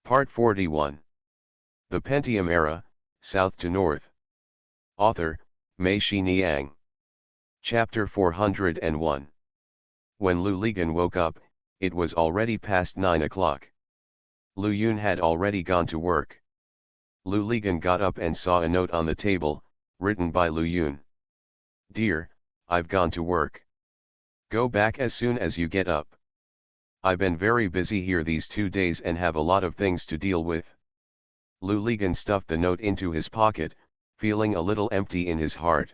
Part 41. The Pentium Era, South to North. Author, Mei Niang. Chapter 401. When Lu Ligan woke up, it was already past 9 o'clock. Lu Yun had already gone to work. Lu Ligan got up and saw a note on the table, written by Lu Yun. Dear, I've gone to work. Go back as soon as you get up. I've been very busy here these 2 days and have a lot of things to deal with. Lu Ligan stuffed the note into his pocket, feeling a little empty in his heart.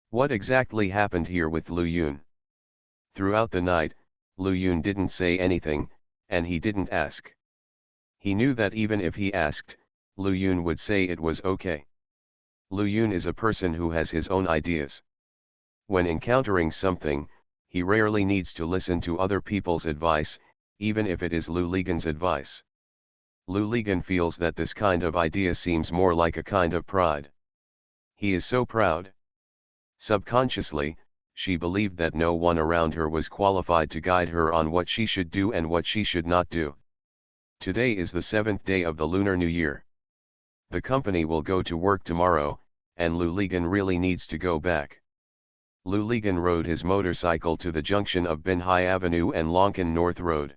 What exactly happened here with Lu Yun? Throughout the night, Lu Yun didn't say anything, and he didn't ask. He knew that even if he asked, Lu Yun would say it was okay. Lu Yun is a person who has his own ideas. When encountering something, he rarely needs to listen to other people's advice, even if it is Lu Ligan's advice. Lu Ligan feels that this kind of idea seems more like a kind of pride. He is so proud. Subconsciously, she believed that no one around her was qualified to guide her on what she should do and what she should not do. Today is the 7th day of the Lunar New Year. The company will go to work tomorrow, and Lu Ligan really needs to go back. Lu Ligan rode his motorcycle to the junction of Bin Hai Avenue and Lonkin North Road.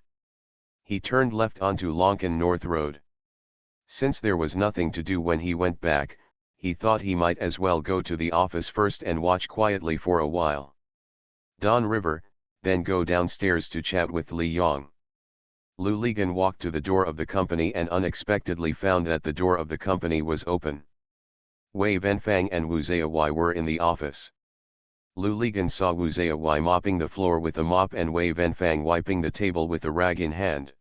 He turned left onto Lonkin North Road. Since there was nothing to do when he went back, he thought he might as well go to the office first and watch quietly for a while. Don River, then go downstairs to chat with Li Yong. Lu Ligan walked to the door of the company and unexpectedly found that the door of the company was open. Wei Venfang and Wu Ziyawei were in the office. Lu Ligan saw Wu Ziyawei mopping the floor with a mop and Wei Venfang wiping the table with a rag in hand.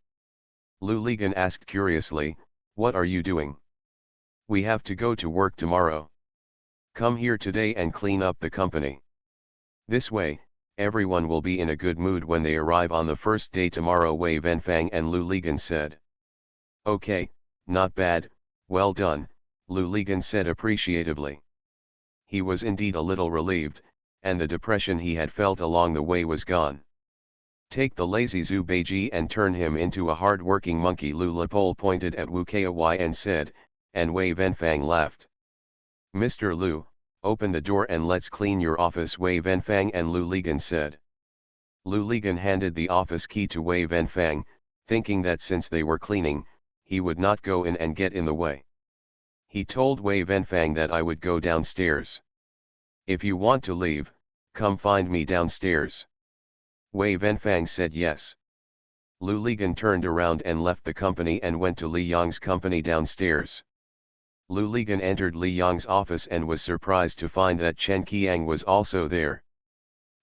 Lu Ligan asked curiously, "What are you doing?" "We have to go to work tomorrow. Come here today and clean up the company. This way, everyone will be in a good mood when they arrive on the first day tomorrow," Wei Venfang and Lu Ligan said. "Okay, not bad, well done," Lu Ligan said appreciatively. He was indeed a little relieved, and the depression he had felt along the way was gone. "Take the lazy Zhu Beiji and turn him into a hard-working monkey," Lu Lepole pointed at Wu Kai and said, and Wei Venfang laughed. "Mr. Lu, open the door and let's clean your office," Wei Venfang and Lu Ligan said. Lu Ligan handed the office key to Wei Venfang, thinking that since they were cleaning, he would not go in and get in the way. He told Wei Venfang that I would go downstairs. "If you want to leave, come find me downstairs." Wei Venfang said yes. Lu Ligan turned around and left the company and went to Li Yong's company downstairs. Lu Ligan entered Li Yong's office and was surprised to find that Chen Qiang was also there.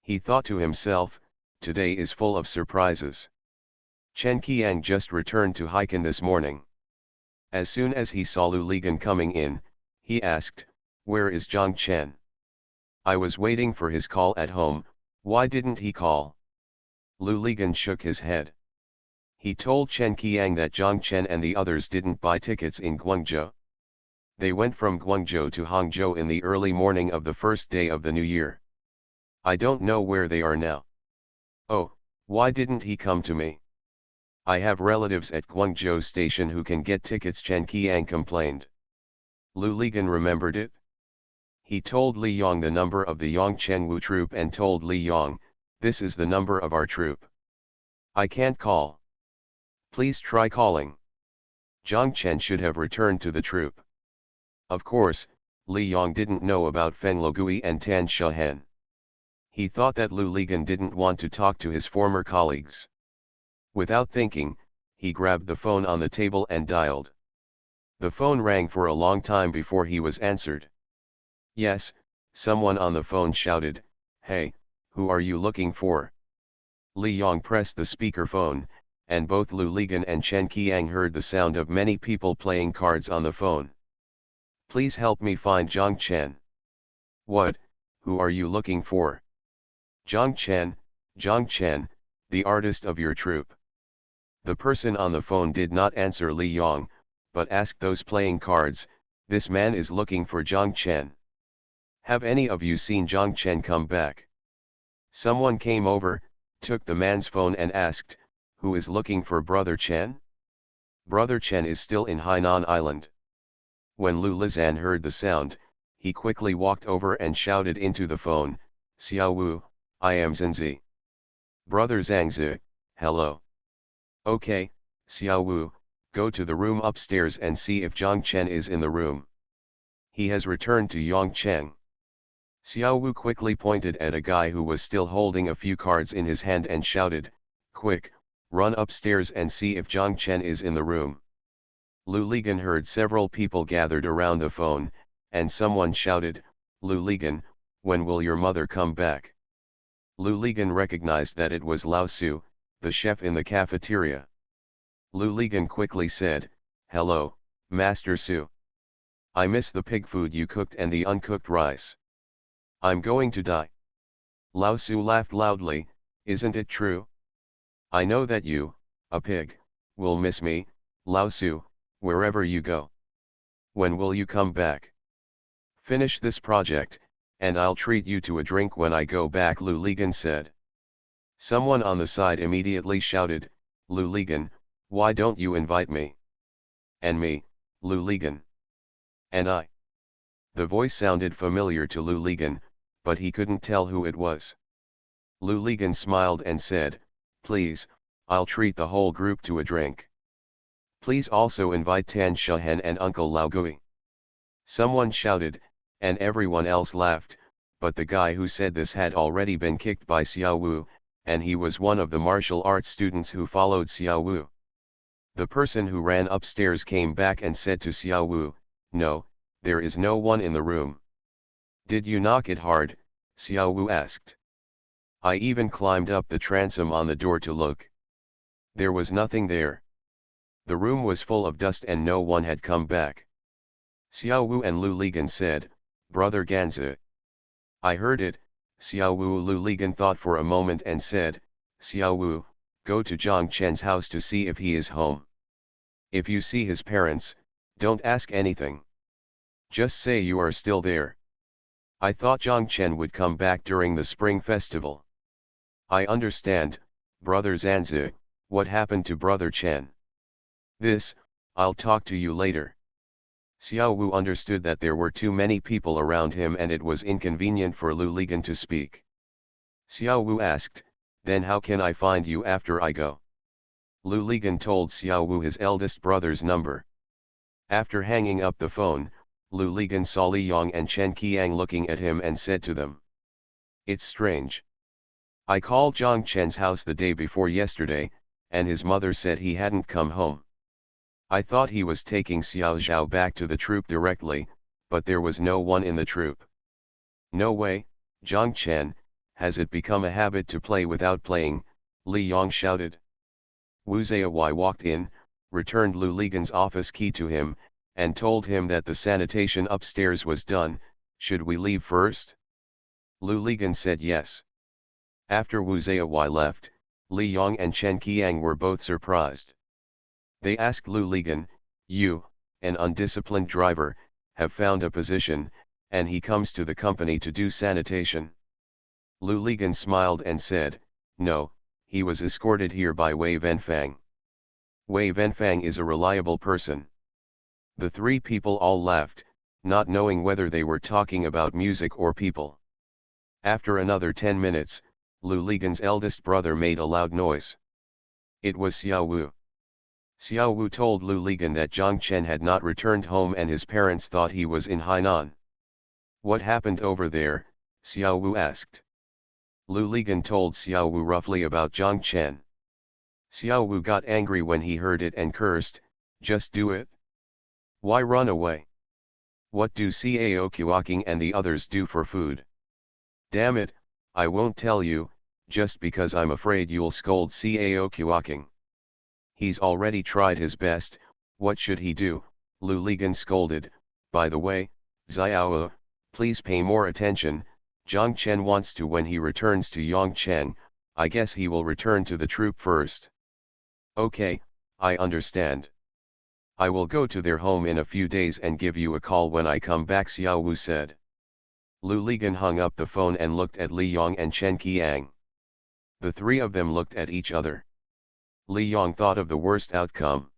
He thought to himself, today is full of surprises. Chen Qiang just returned to Haikan this morning. As soon as he saw Lu Ligan coming in, he asked, "Where is Zhang Chen? I was waiting for his call at home, why didn't he call?" Lu Ligan shook his head. He told Chen Qiang that Zhang Chen and the others didn't buy tickets in Guangzhou. They went from Guangzhou to Hangzhou in the early morning of the first day of the new year. "I don't know where they are now." "Oh, why didn't he come to me? I have relatives at Guangzhou station who can get tickets," Chen Qiang complained. Lu Ligan remembered it. He told Li Yong the number of the Yongchengwu troop and told Li Yong, "This is the number of our troop. I can't call. Please try calling." Zhang Chen should have returned to the troop. Of course, Li Yong didn't know about Feng Logui and Tan Shahen. He thought that Lu Ligan didn't want to talk to his former colleagues. Without thinking, he grabbed the phone on the table and dialed. The phone rang for a long time before he was answered. "Yes," someone on the phone shouted, "Hey, who are you looking for?" Li Yong pressed the speakerphone, and both Lu Ligan and Chen Qiang heard the sound of many people playing cards on the phone. "Please help me find Zhang Chen." "What, who are you looking for?" Zhang Chen, the artist of your troupe." The person on the phone did not answer Li Yong, but asked those playing cards, "This man is looking for Zhang Chen. Have any of you seen Zhang Chen come back?" Someone came over, took the man's phone and asked, "Who is looking for Brother Chen?" Brother Chen is still in Hainan Island. When Lu Lizan heard the sound, he quickly walked over and shouted into the phone, Xiao Wu, I am Zhenzi. Brother Zhangzi, hello. Okay, Xiao Wu, go to the room upstairs and see if Zhang Chen is in the room. He has returned to Yongcheng. Xiao Wu quickly pointed at a guy who was still holding a few cards in his hand and shouted, quick, run upstairs and see if Zhang Chen is in the room. Lu Ligan heard several people gathered around the phone, and someone shouted, Lu Ligan, when will your mother come back? Lu Ligan recognized that it was Lao Su, the chef in the cafeteria. Lu Ligan quickly said, hello, Master Su. I miss the pig food you cooked and the uncooked rice. I'm going to die. Lao Su laughed loudly, isn't it true? I know that you, a pig, will miss me, Lao Su, wherever you go. When will you come back? Finish this project, and I'll treat you to a drink when I go back, Lu Ligan said. Someone on the side immediately shouted, Lu Ligan, why don't you invite me? And me, Lu Ligan. And I. The voice sounded familiar to Lu Ligan, but he couldn't tell who it was. Lu Ligan smiled and said, please, I'll treat the whole group to a drink. Please also invite Tan Shahen and Uncle Lao Gui. Someone shouted, and everyone else laughed, but the guy who said this had already been kicked by Xiao Wu, and he was one of the martial arts students who followed Xiao Wu. The person who ran upstairs came back and said to Xiao Wu, no, there is no one in the room. Did you knock it hard? Xiao Wu asked. I even climbed up the transom on the door to look. There was nothing there. The room was full of dust and no one had come back. Xiao Wu and Lu Ligan said, Brother Ganzi. I heard it, Xiao Wu. Lu Ligan thought for a moment and said, Xiao Wu, go to Zhang Chen's house to see if he is home. If you see his parents, don't ask anything. Just say you are still there. I thought Zhang Chen would come back during the spring festival. I understand, Brother Zanzi, what happened to Brother Chen? This, I'll talk to you later. Xiao Wu understood that there were too many people around him and it was inconvenient for Lu Ligan to speak. Xiao Wu asked, then how can I find you after I go? Lu Ligan told Xiao Wu his eldest brother's number. After hanging up the phone, Lu Ligan saw Li Yong and Chen Qiang looking at him and said to them, it's strange. I called Zhang Chen's house the day before yesterday, and his mother said he hadn't come home. I thought he was taking Xiao Zhao back to the troop directly, but there was no one in the troop. No way, Zhang Chen, has it become a habit to play without playing? Li Yong shouted. Wu Zaiwai walked in, returned Lu Ligan's office key to him, and told him that the sanitation upstairs was done. Should we leave first? Lu Ligan said yes. After Wu Zaiwai left, Li Yong and Chen Qiang were both surprised. They asked Lu Ligan, you, an undisciplined driver, have found a position, and he comes to the company to do sanitation. Lu Ligan smiled and said, no, he was escorted here by Wei Venfang. Wei Venfang is a reliable person. The three people all laughed, not knowing whether they were talking about music or people. After another 10 minutes, Lu Ligan's eldest brother made a loud noise. It was Xiao Wu. Xiao Wu told Lu Ligan that Zhang Chen had not returned home and his parents thought he was in Hainan. What happened over there? Xiao Wu asked. Lu Ligan told Xiao Wu roughly about Zhang Chen. Xiao Wu got angry when he heard it and cursed, just do it. Why run away? What do Cao Kuoking and the others do for food? Damn it, I won't tell you, just because I'm afraid you'll scold Cao Kuoking. He's already tried his best, what should he do? Lu Ligan scolded. By the way, Xiao, please pay more attention, Zhang Chen wants to when he returns to Yongcheng, I guess he will return to the troop first. Okay, I understand. I will go to their home in a few days and give you a call when I come back, Xiao Wu said. Lu Ligan hung up the phone and looked at Li Yong and Chen Qiang. The three of them looked at each other. Li Yong thought of the worst outcome.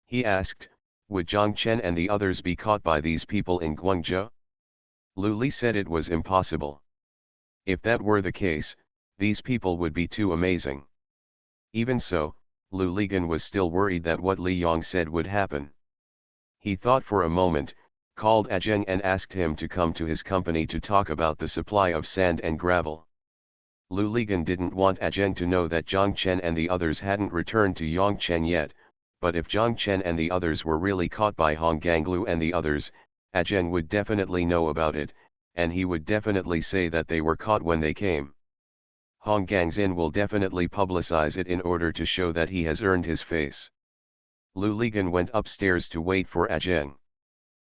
He asked, would Zhang Chen and the others be caught by these people in Guangzhou? Lu Li said it was impossible. If that were the case, these people would be too amazing. Even so, Lu Ligan was still worried that what Li Yong said would happen. He thought for a moment, called Zheng and asked him to come to his company to talk about the supply of sand and gravel. Lu Ligan didn't want Zheng to know that Zhang Chen and the others hadn't returned to Yongchen yet, but if Zhang Chen and the others were really caught by Hong Ganglu and the others, Zheng would definitely know about it, and he would definitely say that they were caught when they came. Hong Gangzin will definitely publicize it in order to show that he has earned his face. Lu Ligan went upstairs to wait for Zheng.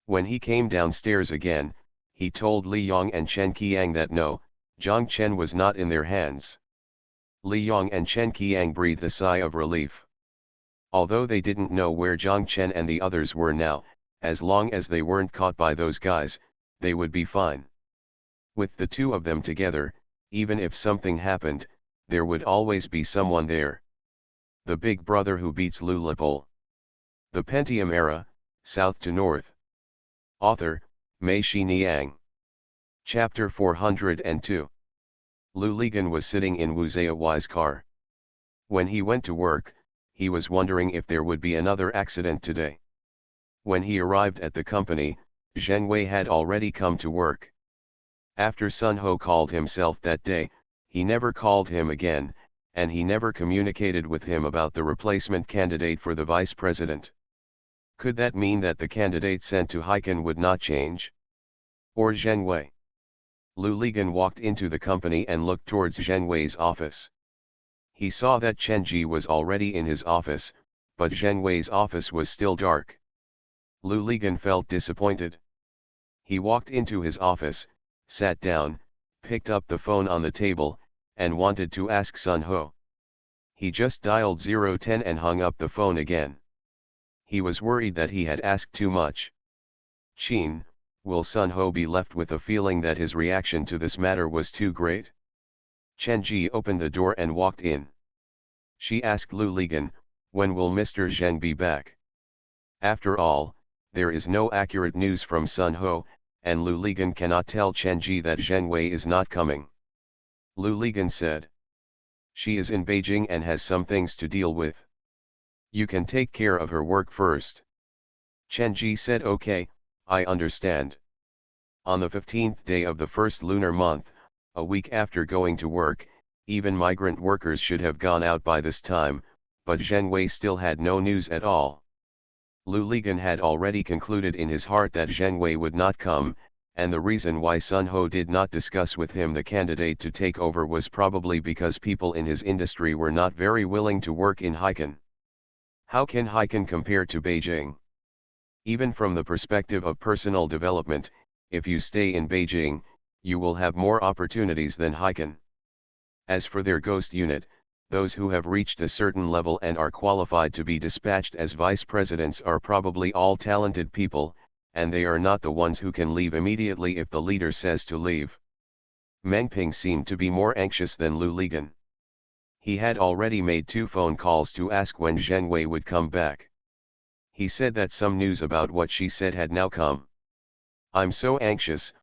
When he came downstairs again, he told Li Yong and Chen Qiang that no, Zhang Chen was not in their hands. Li Yong and Chen Qiang breathed a sigh of relief. Although they didn't know where Zhang Chen and the others were now, as long as they weren't caught by those guys, they would be fine. With the two of them together, even if something happened, there would always be someone there. The big brother who beats Lulipol. The Pentium Era, South to North. Author, Mei Xiniang. Chapter 402. Lu Ligan was sitting in Wu Ziyawai's car. When he went to work, he was wondering if there would be another accident today. When he arrived at the company, Zheng Wei had already come to work. After Sun Ho called himself that day, he never called him again, and he never communicated with him about the replacement candidate for the vice president. Could that mean that the candidate sent to Heiken would not change? Or Zheng Wei? Lu Ligan walked into the company and looked towards Zheng Wei's office. He saw that Chen Ji was already in his office, but Zheng Wei's office was still dark. Lu Ligan felt disappointed. He walked into his office, sat down, picked up the phone on the table, and wanted to ask Sun Ho. He just dialed 010 and hung up the phone again. He was worried that he had asked too much. Chin, will Sun Ho be left with a feeling that his reaction to this matter was too great? Chen Ji opened the door and walked in. She asked Lu Ligan, when will Mr. Zheng be back? After all, there is no accurate news from Sun Ho, and Lu Ligan cannot tell Chen Ji that Zheng Wei is not coming. Lu Ligan said. She is in Beijing and has some things to deal with. You can take care of her work first. Chen Ji said okay, I understand. On the 15th day of the first lunar month, a week after going to work, even migrant workers should have gone out by this time, but Zheng Wei still had no news at all. Lu Ligan had already concluded in his heart that Zheng Wei would not come, and the reason why Sun Ho did not discuss with him the candidate to take over was probably because people in his industry were not very willing to work in Heiken. How can Heiken compare to Beijing? Even from the perspective of personal development, if you stay in Beijing, you will have more opportunities than Heiken. As for their ghost unit, those who have reached a certain level and are qualified to be dispatched as vice presidents are probably all talented people, and they are not the ones who can leave immediately if the leader says to leave. Meng Ping seemed to be more anxious than Lu Ligan. He had already made 2 phone calls to ask when Zheng Wei would come back. He said that some news about what she said had now come. I'm so anxious,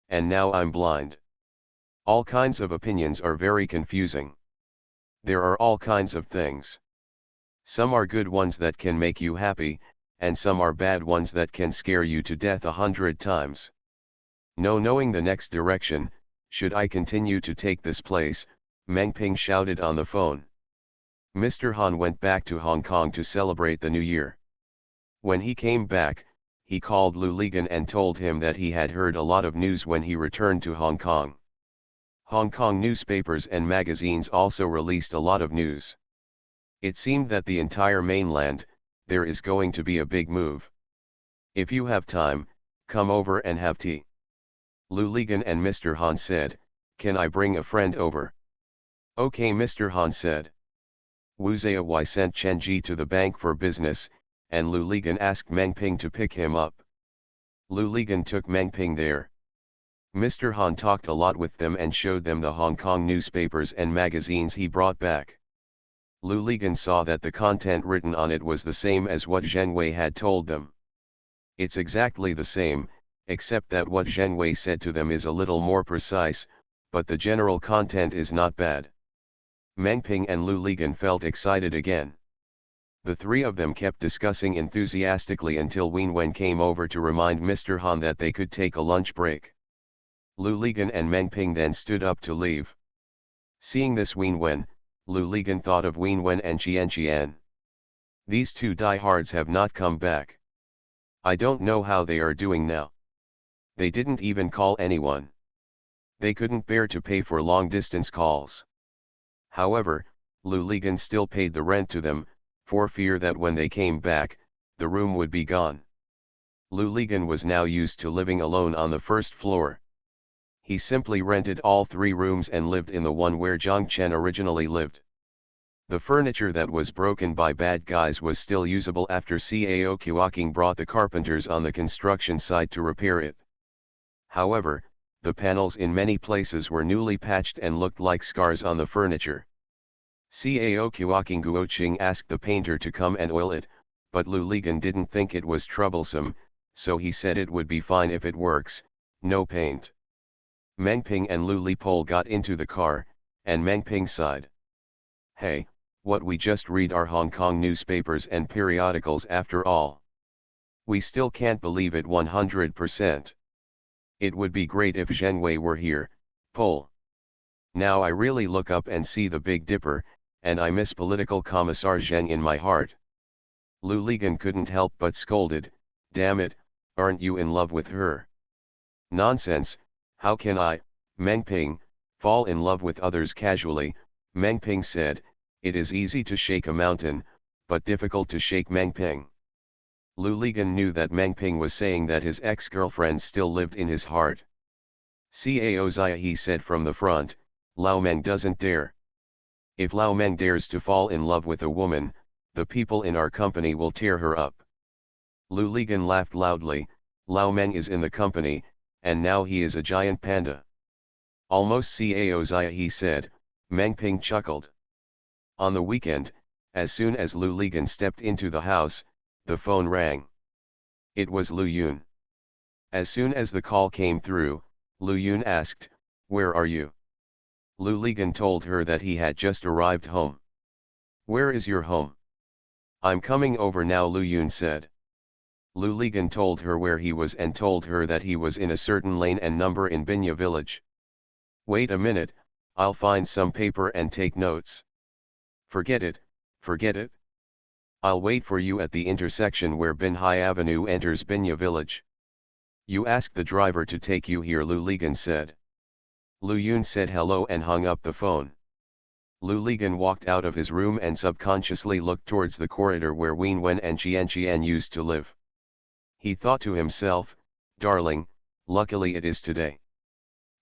and now I'm blind. All kinds of opinions are very confusing. There are all kinds of things. Some are good ones that can make you happy, and some are bad ones that can scare you to death 100 times. No knowing the next direction, should I continue to take this place, Meng Ping shouted on the phone. Mr. Han went back to Hong Kong to celebrate the New Year. When he came back, he called Lu Ligan and told him that he had heard a lot of news when he returned to Hong Kong. Hong Kong newspapers and magazines also released a lot of news. It seemed that the entire mainland, there is going to be a big move. If you have time, come over and have tea. Lu Ligan and Mr. Han said, can I bring a friend over? Okay, Mr. Han said. Wu Ziyawai sent Chen Ji to the bank for business, and Lu Ligan asked Meng Ping to pick him up. Lu Ligan took Meng Ping there. Mr. Han talked a lot with them and showed them the Hong Kong newspapers and magazines he brought back. Lu Ligan saw that the content written on it was the same as what Zheng Wei had told them. It's exactly the same, except that what Zheng Wei said to them is a little more precise, but the general content is not bad. Meng Ping and Lu Ligan felt excited again. The three of them kept discussing enthusiastically until Wen Wen came over to remind Mr. Han that they could take a lunch break. Lu Ligan and Meng Ping then stood up to leave. Seeing this Wen Wen, Lu Ligan thought of Wen Wen and Qian Qian. These two diehards have not come back. I don't know how they are doing now. They didn't even call anyone. They couldn't bear to pay for long-distance calls. However, Lu Ligan still paid the rent to them, for fear that when they came back, the room would be gone. Lu Ligan was now used to living alone on the first floor. He simply rented all 3 rooms and lived in the one where Zhang Chen originally lived. The furniture that was broken by bad guys was still usable after Cao Qiang brought the carpenters on the construction site to repair it. However, the panels in many places were newly patched and looked like scars on the furniture. Cao Qiang Guoqing asked the painter to come and oil it, but Lu Ligan didn't think it was troublesome, so he said it would be fine if it works, no paint. Meng Ping and Lu Lipol got into the car, and Meng Ping sighed. Hey, what we just read are Hong Kong newspapers and periodicals after all. We still can't believe it 100%. It would be great if Zheng Wei were here, Pol. Now I really look up and see the Big Dipper, and I miss political commissar Zheng in my heart. Lu Ligan couldn't help but scolded, damn it, aren't you in love with her? Nonsense, how can I, Meng Ping, fall in love with others casually? Meng Ping said, it is easy to shake a mountain, but difficult to shake Meng Ping. Lu Ligan knew that Meng Ping was saying that his ex-girlfriend still lived in his heart. Cao Zia, he said from the front, Lao Meng doesn't dare. If Lao Meng dares to fall in love with a woman, the people in our company will tear her up. Lu Ligan laughed loudly, Lao Meng is in the company, and now he is a giant panda. Almost Cao Zia, he said. Meng Ping chuckled. On the weekend, as soon as Lu Ligan stepped into the house, the phone rang. It was Lu Yun. As soon as the call came through, Lu Yun asked, where are you? Lu Ligan told her that he had just arrived home. Where is your home? I'm coming over now, Lu Yun said. Lu Ligan told her where he was and told her that he was in a certain lane and number in Binya village. Wait a minute, I'll find some paper and take notes. Forget it, forget it. I'll wait for you at the intersection where Binhai Avenue enters Binya village. You ask the driver to take you here, Lu Ligan said. Lu Yun said hello and hung up the phone. Lu Ligan walked out of his room and subconsciously looked towards the corridor where Wen Wen and Qian Qian used to live. He thought to himself, darling, luckily it is today.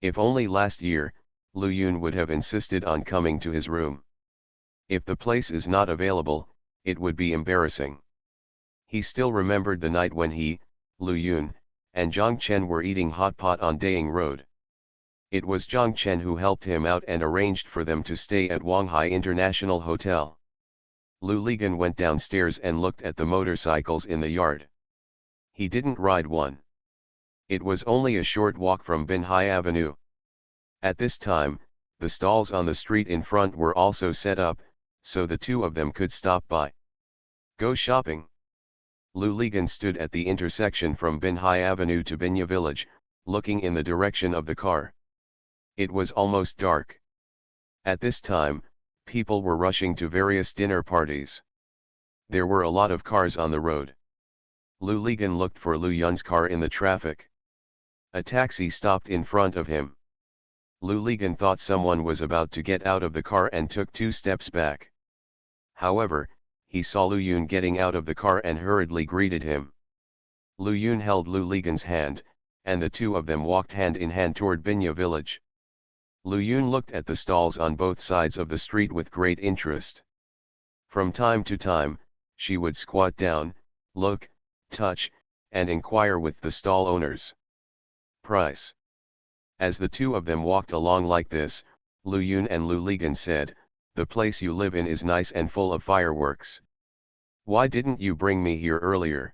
If only last year, Lu Yun would have insisted on coming to his room. If the place is not available, it would be embarrassing. He still remembered the night when he, Lu Yun, and Zhang Chen were eating hot pot on Daying Road. It was Zhang Chen who helped him out and arranged for them to stay at Wanghai International Hotel. Lu Ligan went downstairs and looked at the motorcycles in the yard. He didn't ride one. It was only a short walk from Binhai Avenue. At this time, the stalls on the street in front were also set up, so the two of them could stop by. Go shopping. Lu Ligan stood at the intersection from Binhai Avenue to Binya village, looking in the direction of the car. It was almost dark. At this time, people were rushing to various dinner parties. There were a lot of cars on the road. Lu Ligan looked for Lu Yun's car in the traffic. A taxi stopped in front of him. Lu Ligan thought someone was about to get out of the car and took 2 steps back. However, he saw Lu Yun getting out of the car and hurriedly greeted him. Lu Yun held Lu Ligan's hand, and the two of them walked hand in hand toward Binya village. Lu Yun looked at the stalls on both sides of the street with great interest. From time to time, she would squat down, look, touch, and inquire with the stall owners. Price. As the two of them walked along like this, Lu Yun and Lu Ligan said, the place you live in is nice and full of fireworks. Why didn't you bring me here earlier?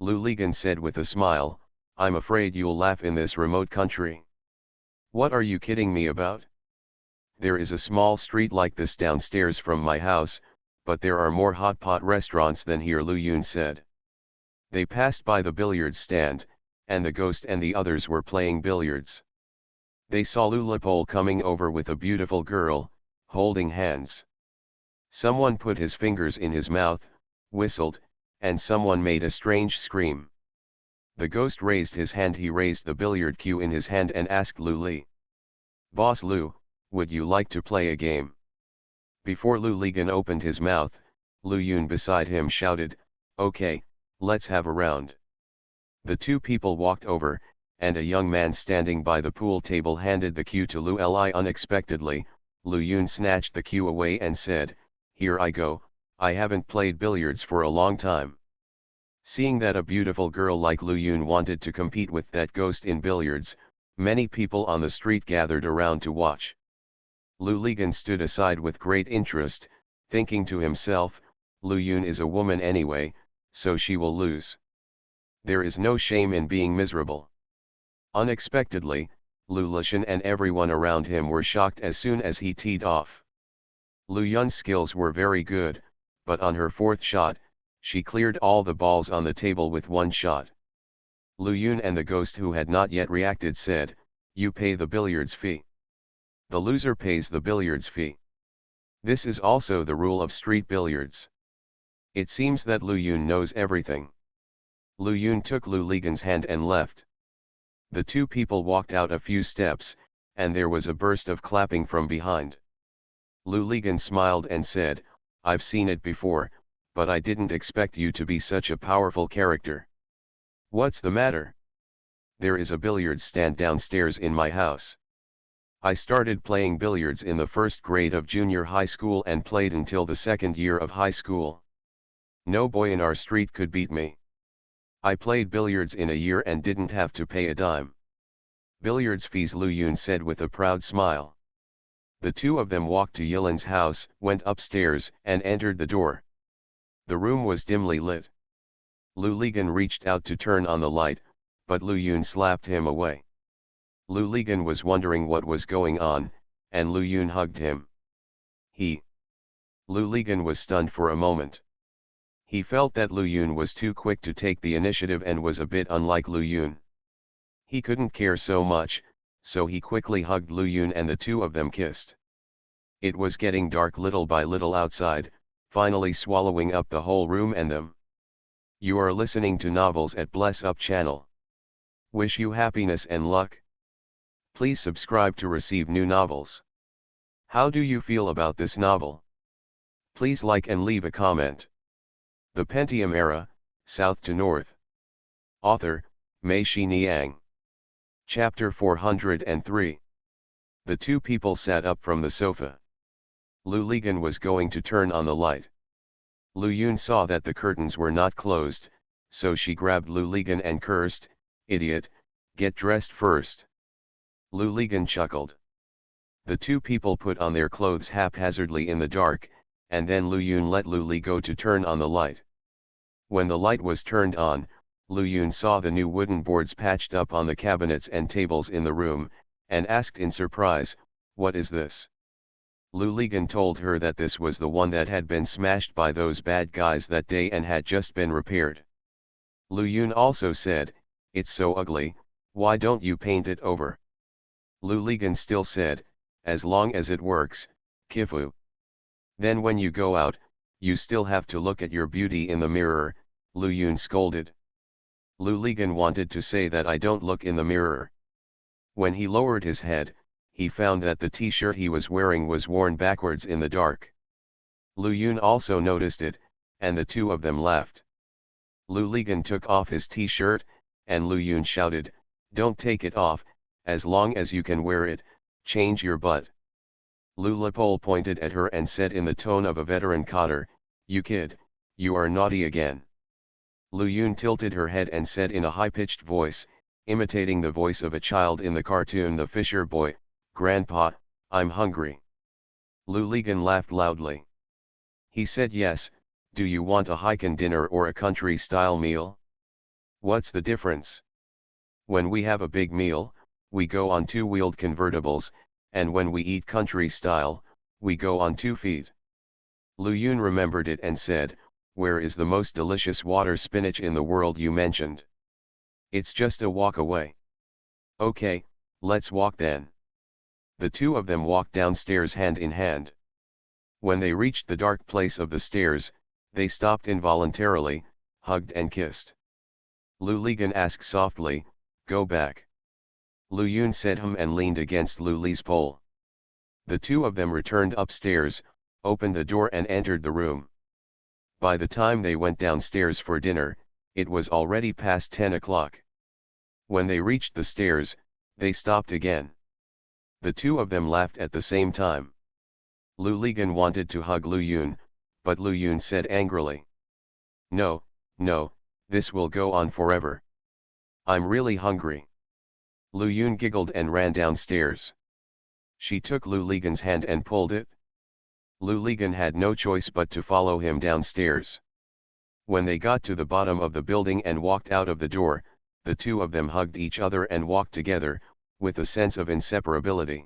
Lu Ligan said with a smile, I'm afraid you'll laugh in this remote country. What are you kidding me about? There is a small street like this downstairs from my house, but there are more hot pot restaurants than here, Lu Yun said. They passed by the billiards stand, and the ghost and the others were playing billiards. They saw Lu Lepole coming over with a beautiful girl, holding hands. Someone put his fingers in his mouth, whistled, and someone made a strange scream. The ghost raised his hand. He raised the billiard cue in his hand and asked Lu Li. Boss Lu, would you like to play a game? Before Lu Ligan opened his mouth, Lu Yun beside him shouted, Okay, let's have a round. The two people walked over, and a young man standing by the pool table handed the cue to Lu Li. Unexpectedly, Lu Yun snatched the cue away and said, Here I go, I haven't played billiards for a long time. Seeing that a beautiful girl like Lu Yun wanted to compete with that ghost in billiards, many people on the street gathered around to watch. Lu Ligan stood aside with great interest, thinking to himself, Lu Yun is a woman anyway, so she will lose. There is no shame in being miserable. Unexpectedly, Lu Lishan and everyone around him were shocked as soon as he teed off. Lu Yun's skills were very good, but on her fourth shot, she cleared all the balls on the table with one shot. Lu Yun and the ghost, who had not yet reacted, said, You pay the billiards fee. The loser pays the billiards fee. This is also the rule of street billiards. It seems that Lu Yun knows everything. Lu Yun took Lu Ligan's hand and left. The two people walked out a few steps, and there was a burst of clapping from behind. Lu Ligan smiled and said, I've seen it before, but I didn't expect you to be such a powerful character. What's the matter? There is a billiards stand downstairs in my house. I started playing billiards in the first grade of junior high school and played until the second year of high school. No boy in our street could beat me. I played billiards in a year and didn't have to pay a dime. Billiards fees, Lu Yun said with a proud smile. The two of them walked to Yilan's house, went upstairs, and entered the door. The room was dimly lit. Lu Ligan reached out to turn on the light, but Lu Yun slapped him away. Lu Ligan was wondering what was going on, and Lu Yun hugged him. Lu Ligan was stunned for a moment. He felt that Lu Yun was too quick to take the initiative and was a bit unlike Lu Yun. He couldn't care so much, so he quickly hugged Lu Yun and the two of them kissed. It was getting dark little by little outside, finally swallowing up the whole room and them. You are listening to Novels at Bless Up channel. Wish you happiness and luck. Please subscribe to receive new novels. How do you feel about this novel? Please like and leave a comment. The Pentium Era, South to North. Author, Mei Shi Niang. Chapter 403. The two people sat up from the sofa. Lu Ligan was going to turn on the light. Lu Yun saw that the curtains were not closed, so she grabbed Lu Ligan and cursed, Idiot, get dressed first. Lu Ligan chuckled. The two people put on their clothes haphazardly in the dark, and then Lu Yun let Lu Li go to turn on the light. When the light was turned on, Lu Yun saw the new wooden boards patched up on the cabinets and tables in the room, and asked in surprise, What is this? Lu Ligan told her that this was the one that had been smashed by those bad guys that day and had just been repaired. Lu Yun also said, It's so ugly, why don't you paint it over? Lu Ligan still said, As long as it works, Kifu. Then when you go out, you still have to look at your beauty in the mirror, Lu Yun scolded. Lu Ligan wanted to say that I don't look in the mirror. When he lowered his head, he found that the t-shirt he was wearing was worn backwards in the dark. Lu Yun also noticed it, and the two of them laughed. Lu Ligan took off his t-shirt, and Lu Yun shouted, Don't take it off, as long as you can wear it, change your butt. Lu Lepole pointed at her and said in the tone of a veteran cotter, You kid, you are naughty again. Lu Yun tilted her head and said in a high-pitched voice, imitating the voice of a child in the cartoon The Fisher Boy, Grandpa, I'm hungry. Lu Ligan laughed loudly. He said, yes, do you want a Heikan dinner or a country-style meal? What's the difference? When we have a big meal, we go on two-wheeled convertibles, and when we eat country-style, we go on 2 feet. Lu Yun remembered it and said, where is the most delicious water spinach in the world you mentioned? It's just a walk away. Okay, let's walk then. The two of them walked downstairs hand in hand. When they reached the dark place of the stairs, they stopped involuntarily, hugged and kissed. Lu Ligan asked softly, go back. Lu Yun said and leaned against Lu Li's pole. The two of them returned upstairs, opened the door and entered the room. By the time they went downstairs for dinner, it was already past 10 o'clock. When they reached the stairs, they stopped again. The two of them laughed at the same time. Lu Ligan wanted to hug Lu Yun, but Lu Yun said angrily, no, no, this will go on forever. I'm really hungry. Lu Yun giggled and ran downstairs. She took Lu Ligan's hand and pulled it. Lu Ligan had no choice but to follow him downstairs. When they got to the bottom of the building and walked out of the door, the two of them hugged each other and walked together, with a sense of inseparability.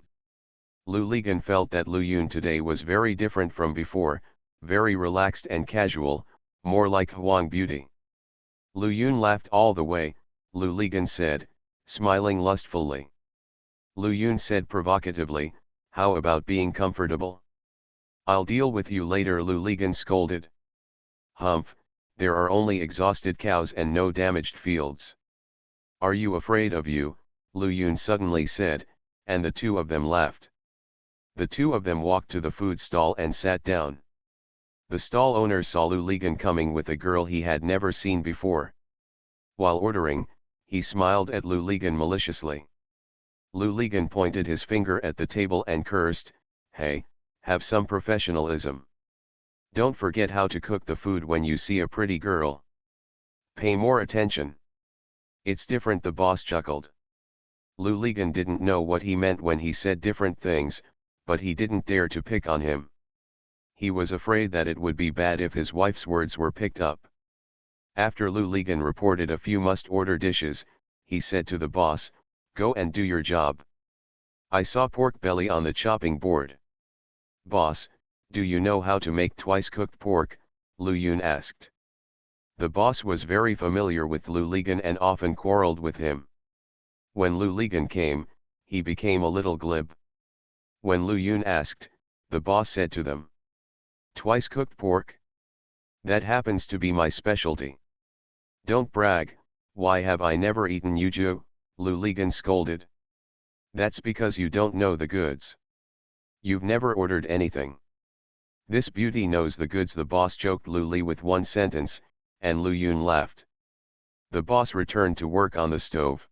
Lu Ligan felt that Lu Yun today was very different from before, very relaxed and casual, more like Huang Beauty. Lu Yun laughed all the way, Lu Ligan said, smiling lustfully. Lu Yun said provocatively, how about being comfortable? I'll deal with you later, Lu Ligan scolded. Humph, there are only exhausted cows and no damaged fields. Are you afraid of you? Lu Yun suddenly said, and the two of them laughed. The two of them walked to the food stall and sat down. The stall owner saw Lu Ligan coming with a girl he had never seen before. While ordering, he smiled at Lu Ligan maliciously. Lu Ligan pointed his finger at the table and cursed, hey, have some professionalism. Don't forget how to cook the food when you see a pretty girl. Pay more attention. It's different, the boss chuckled. Lu Ligan didn't know what he meant when he said different things, but he didn't dare to pick on him. He was afraid that it would be bad if his wife's words were picked up. After Lu Ligan reported a few must-order dishes, he said to the boss, go and do your job. I saw pork belly on the chopping board. Boss, do you know how to make twice-cooked pork? Lu Yun asked. The boss was very familiar with Lu Ligan and often quarreled with him. When Lu Ligan came, he became a little glib. When Lu Yun asked, the boss said to them, twice-cooked pork? That happens to be my specialty. Don't brag, why have I never eaten yuju? Lu Ligan scolded. That's because you don't know the goods. You've never ordered anything. This beauty knows the goods, the boss joked Lu Li with one sentence, and Lu Yun laughed. The boss returned to work on the stove.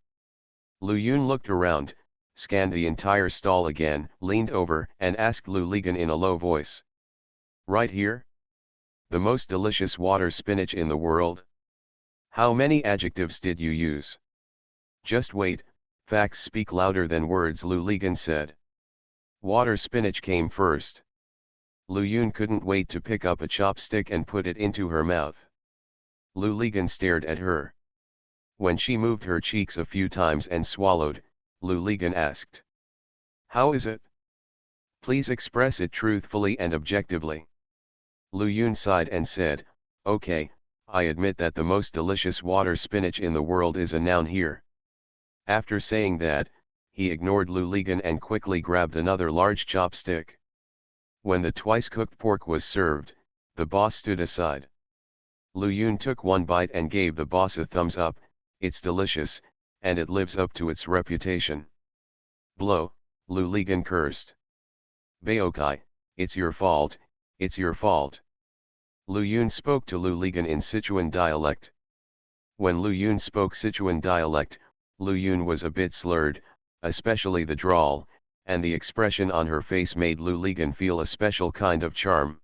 Lu Yun looked around, scanned the entire stall again, leaned over and asked Lu Ligan in a low voice. Right here? The most delicious water spinach in the world? How many adjectives did you use? Just wait, facts speak louder than words, Lu Ligan said. Water spinach came first. Lu Yun couldn't wait to pick up a chopstick and put it into her mouth. Lu Ligan stared at her. When she moved her cheeks a few times and swallowed, Lu Ligan asked, how is it? Please express it truthfully and objectively. Lu Yun sighed and said, okay, I admit that the most delicious water spinach in the world is a noun here. After saying that, he ignored Lu Ligan and quickly grabbed another large chopstick. When the twice-cooked pork was served, the boss stood aside. Lu Yun took one bite and gave the boss a thumbs up, it's delicious, and it lives up to its reputation. Blow, Lu Ligan cursed. Baokai, it's your fault, it's your fault. Lu Yun spoke to Lu Ligan in Sichuan dialect. When Lu Yun spoke Sichuan dialect, Lu Yun was a bit slurred, especially the drawl, and the expression on her face made Lu Ligan feel a special kind of charm.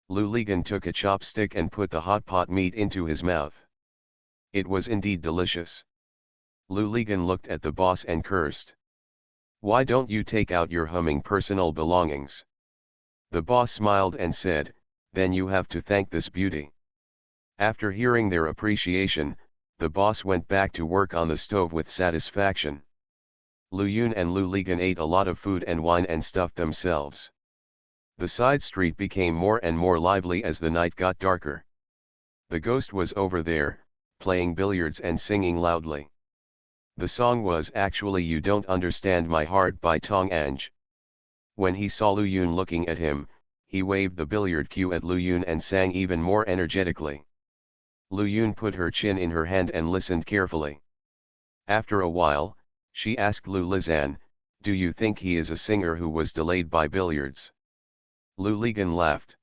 Lu Ligan took a chopstick and put the hot pot meat into his mouth. It was indeed delicious. Lu Ligan looked at the boss and cursed. Why don't you take out your humming personal belongings? The boss smiled and said, "Then you have to thank this beauty." After hearing their appreciation, the boss went back to work on the stove with satisfaction. Lu Yun and Lu Ligan ate a lot of food and wine and stuffed themselves. The side street became more and more lively as the night got darker. The ghost was over there, playing billiards and singing loudly. The song was actually "You Don't Understand My Heart" by Tong Ange. When he saw Lu Yun looking at him, he waved the billiard cue at Lu Yun and sang even more energetically. Lu Yun put her chin in her hand and listened carefully. After a while, she asked Lu Lizan, "Do you think he is a singer who was delayed by billiards?" Lu Ligan laughed.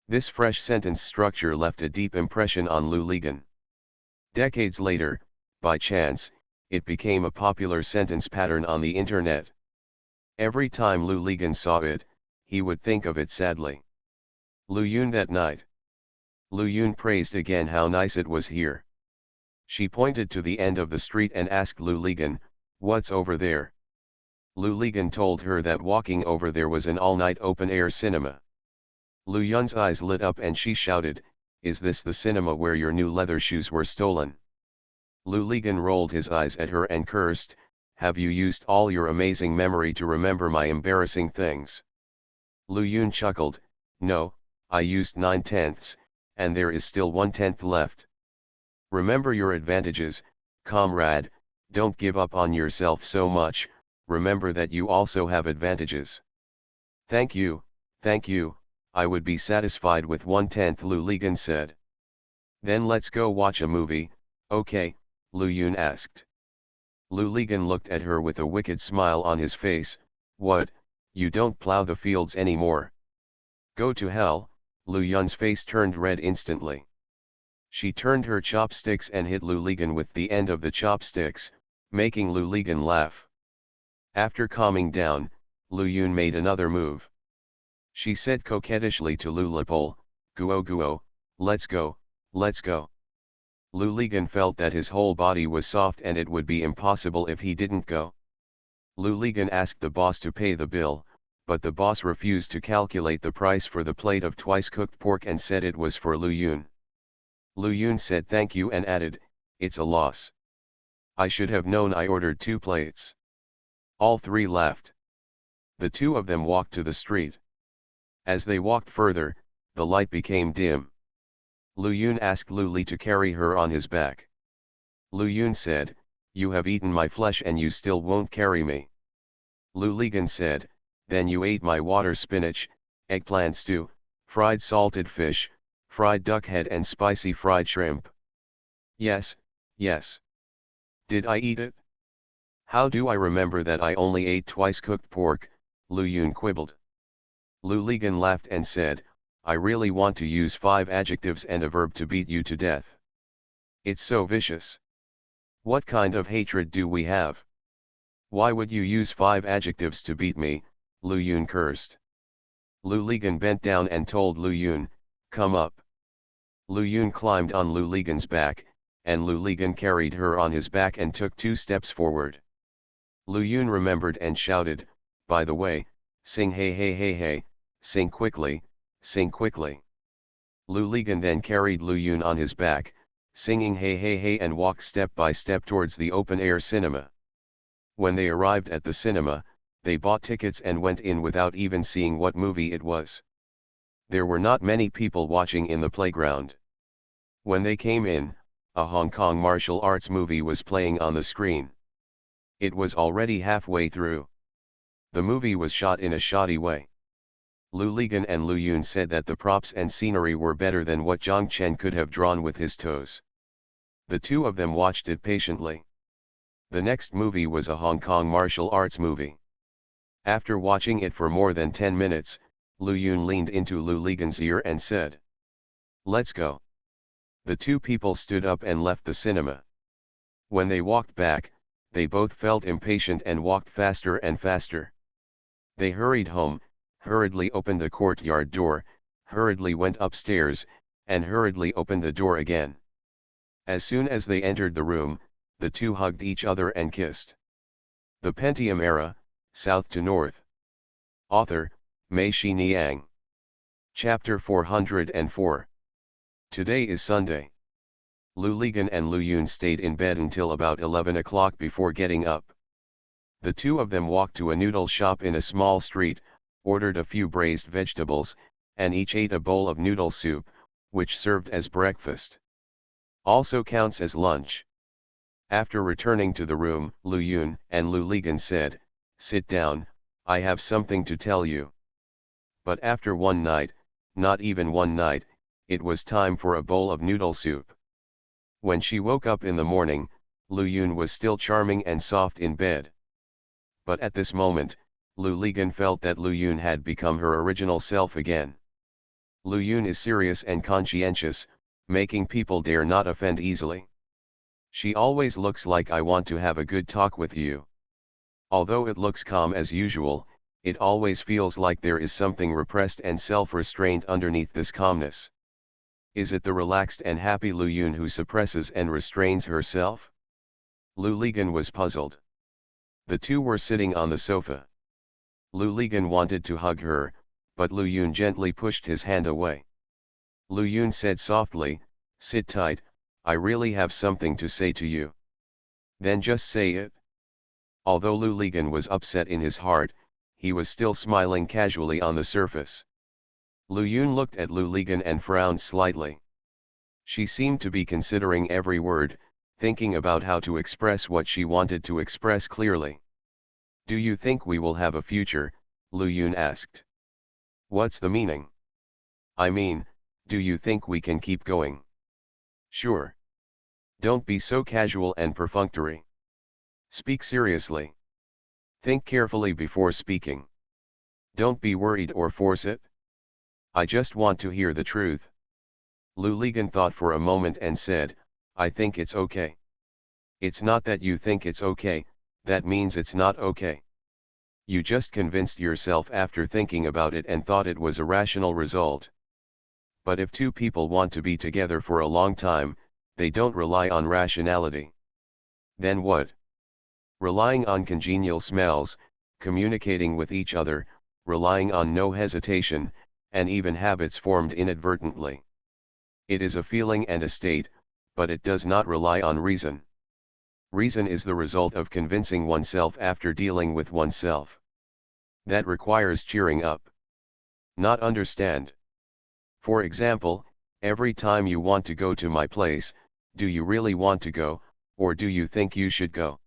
This fresh sentence structure left a deep impression on Lu Ligan. Decades later, by chance, it became a popular sentence pattern on the internet. Every time Lu Ligan saw it, he would think of it sadly. Lu Yun that night. Lu Yun praised again how nice it was here. She pointed to the end of the street and asked Lu Ligan, "What's over there?" Lu Ligan told her that walking over there was an all-night open-air cinema. Lu Yun's eyes lit up and she shouted, "Is this the cinema where your new leather shoes were stolen?" Lu Ligan rolled his eyes at her and cursed, "Have you used all your amazing memory to remember my embarrassing things?" Lu Yun chuckled, "No, I used 9/10, and there is still 1/10 left. Remember your advantages, comrade, don't give up on yourself so much, remember that you also have advantages." Thank you, I would be satisfied with 1/10, Lu Ligan said. "Then let's go watch a movie, okay?" Lu Yun asked. Lu Ligan looked at her with a wicked smile on his face. "What, you don't plow the fields anymore?" "Go to hell." Lu Yun's face turned red instantly. She turned her chopsticks and hit Lu Ligan with the end of the chopsticks, making Lu Ligan laugh. After calming down, Lu Yun made another move. She said coquettishly to Lu Lipol, "Guo guo, let's go, let's go." Lu Ligan felt that his whole body was soft and it would be impossible if he didn't go. Lu Ligan asked the boss to pay the bill, but the boss refused to calculate the price for the plate of twice-cooked pork and said it was for Lu Yun. Lu Yun said thank you and added, "It's a loss. I should have known I ordered 2 plates." All three laughed. The two of them walked to the street. As they walked further, the light became dim. Lu Yun asked Lu Li to carry her on his back. Lu Yun said, "You have eaten my flesh and you still won't carry me." Lu Ligan said, "Then you ate my water spinach, eggplant stew, fried salted fish, fried duck head and spicy fried shrimp." "Yes, yes. Did I eat it? How do I remember that I only ate twice-cooked pork?" Lu Yun quibbled. Lu Ligan laughed and said, "I really want to use 5 adjectives and a verb to beat you to death. It's so vicious. What kind of hatred do we have? Why would you use 5 adjectives to beat me?" Lu Yun cursed. Lu Ligan bent down and told Lu Yun, "Come up." Lu Yun climbed on Lu Ligan's back, and Lu Ligan carried her on his back and took 2 steps forward. Lu Yun remembered and shouted, "By the way, sing hey hey hey hey, sing quickly, sing quickly." Lu Ligan then carried Lu Yun on his back, singing hey hey hey and walked step by step towards the open-air cinema. When they arrived at the cinema, they bought tickets and went in without even seeing what movie it was. There were not many people watching in the playground. When they came in, a Hong Kong martial arts movie was playing on the screen. It was already halfway through. The movie was shot in a shoddy way. Lu Ligan and Lu Yun said that the props and scenery were better than what Zhang Chen could have drawn with his toes. The two of them watched it patiently. The next movie was a Hong Kong martial arts movie. After watching it for more than 10 minutes, Lu Yun leaned into Lu Ligan's ear and said, "Let's go." The two people stood up and left the cinema. When they walked back, they both felt impatient and walked faster and faster. They hurried home, hurriedly opened the courtyard door, hurriedly went upstairs, and hurriedly opened the door again. As soon as they entered the room, the two hugged each other and kissed. The Pentium Era, South to North. Author, Mei Shi Niang. Chapter 404. Today is Sunday. Lu Ligan and Lu Yun stayed in bed until about 11 o'clock before getting up. The two of them walked to a noodle shop in a small street, ordered a few braised vegetables, and each ate a bowl of noodle soup, which served as breakfast. Also counts as lunch. After returning to the room, Lu Yun and Lu Ligan said, "Sit down, I have something to tell you." But after one night, not even one night, it was time for a bowl of noodle soup. When she woke up in the morning, Lu Yun was still charming and soft in bed. But at this moment, Lu Ligan felt that Lu Yun had become her original self again. Lu Yun is serious and conscientious, making people dare not offend easily. She always looks like I want to have a good talk with you. Although it looks calm as usual, it always feels like there is something repressed and self-restrained underneath this calmness. Is it the relaxed and happy Lu Yun who suppresses and restrains herself? Lu Ligan was puzzled. The two were sitting on the sofa. Lu Ligan wanted to hug her, but Lu Yun gently pushed his hand away. Lu Yun said softly, "Sit tight, I really have something to say to you." "Then just say it." Although Lu Ligan was upset in his heart, he was still smiling casually on the surface. Lu Yun looked at Lu Ligan and frowned slightly. She seemed to be considering every word, thinking about how to express what she wanted to express clearly. "Do you think we will have a future?" Lu Yun asked. "What's the meaning?" "I mean, do you think we can keep going?" "Sure. Don't be so casual and perfunctory. Speak seriously. Think carefully before speaking. Don't be worried or force it. I just want to hear the truth." Lu Ligan thought for a moment and said, "I think it's okay." "It's not that you think it's okay, that means it's not okay. You just convinced yourself after thinking about it and thought it was a rational result. But if two people want to be together for a long time, they don't rely on rationality. Then what? Relying on congenial smells, communicating with each other, relying on no hesitation, and even habits formed inadvertently. It is a feeling and a state, but it does not rely on reason. Reason is the result of convincing oneself after dealing with oneself. That requires cheering up. Not understand. For example, every time you want to go to my place, do you really want to go, or do you think you should go?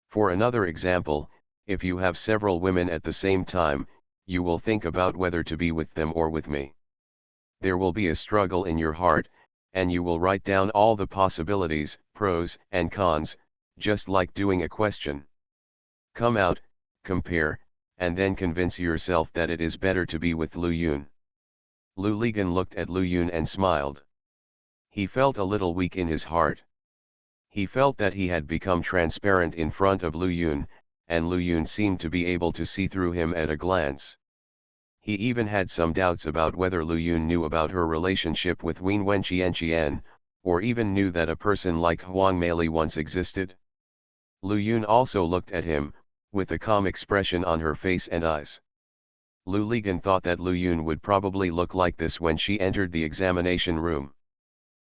For another example, if you have several women at the same time, you will think about whether to be with them or with me. There will be a struggle in your heart, and you will write down all the possibilities, pros and cons, just like doing a question. Come out, compare, and then convince yourself that it is better to be with Lu Yun. Lu Ligan looked at Lu Yun and smiled. He felt a little weak in his heart. He felt that he had become transparent in front of Lu Yun, and Lu Yun seemed to be able to see through him at a glance. He even had some doubts about whether Lu Yun knew about her relationship with Wen Wenqian, or even knew that a person like Huang Mei once existed. Lu Yun also looked at him, with a calm expression on her face and eyes. Lu Ligan thought that Lu Yun would probably look like this when she entered the examination room.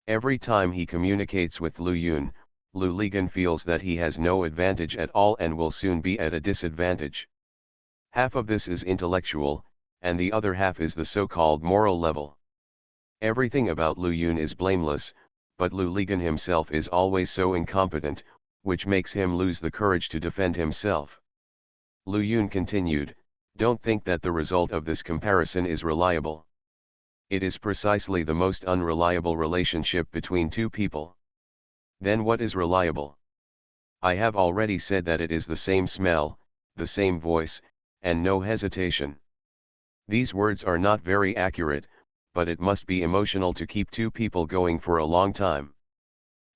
Every time he communicates with Lu Yun, Lu Ligan feels that he has no advantage at all and will soon be at a disadvantage. Half of this is intellectual, and the other half is the so-called moral level. Everything about Lu Yun is blameless, but Lu Ligan himself is always so incompetent, which makes him lose the courage to defend himself. Lu Yun continued, "Don't think that the result of this comparison is reliable. It is precisely the most unreliable relationship between two people." "Then what is reliable?" "I have already said that it is the same smell, the same voice, and no hesitation." These words are not very accurate, but it must be emotional to keep two people going for a long time.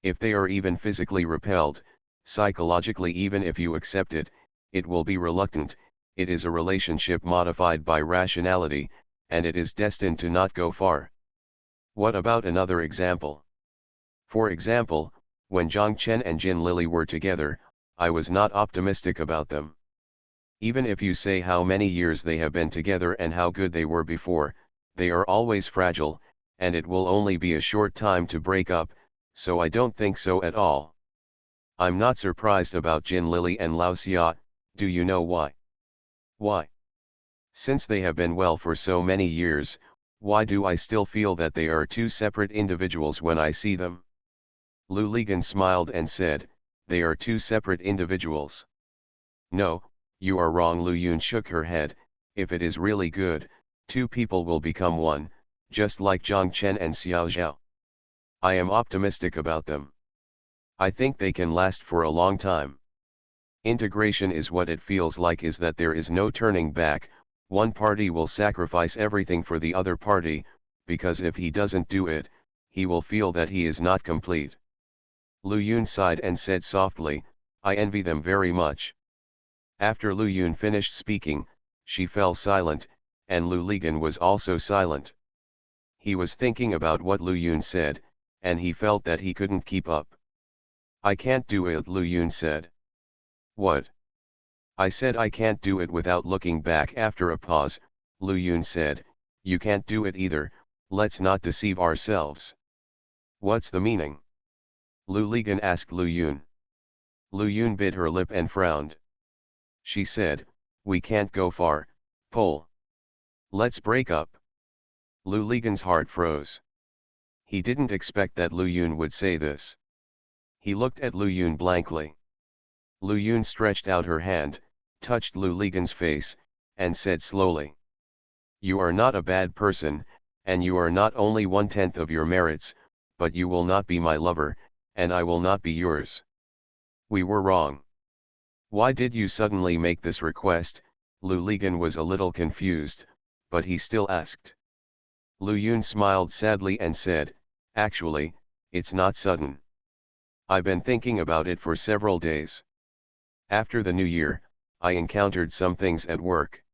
If they are even physically repelled, psychologically, even if you accept it, it will be reluctant. It is a relationship modified by rationality, and it is destined to not go far. What about another example? For example, when Zhang Chen and Jin Lily were together, I was not optimistic about them. Even if you say how many years they have been together and how good they were before, They are always fragile, and it will only be a short time to break up, so I don't think so at all. I'm not surprised about Jin Lily and Lao Xia. Do you know why? Why? Since they have been well for so many years, why do I still feel that they are two separate individuals when I see them? Lu Ligan smiled and said, they are two separate individuals. No, you are wrong. Lu Yun shook her head. If it is really good, two people will become one, just like Zhang Chen and Xiao Zhao. I am optimistic about them. I think they can last for a long time. Integration is what it feels like, is that there is no turning back. One party will sacrifice everything for the other party, because if he doesn't do it, he will feel that he is not complete. Lu Yun sighed and said softly, I envy them very much. After Lu Yun finished speaking, she fell silent, and Lu Ligan was also silent. He was thinking about what Lu Yun said, and he felt that he couldn't keep up. I can't do it, Lu Yun said. What? I said I can't do it without looking back. After a pause, Lu Yun said, you can't do it either, let's not deceive ourselves. What's the meaning? Lu Ligan asked Lu Yun. Lu Yun bit her lip and frowned. She said, we can't go far, Pol. Let's break up. Lu Ligan's heart froze. He didn't expect that Lu Yun would say this. He looked at Lu Yun blankly. Lu Yun stretched out her hand, touched Lu Ligan's face, and said slowly. You are not a bad person, and you are not only 1/10 of your merits, but you will not be my lover, and I will not be yours. We were wrong. Why did you suddenly make this request? Lu Ligan was a little confused, but he still asked. Lu Yun smiled sadly and said, actually, it's not sudden. I've been thinking about it for several days. After the new year, I encountered some things at work.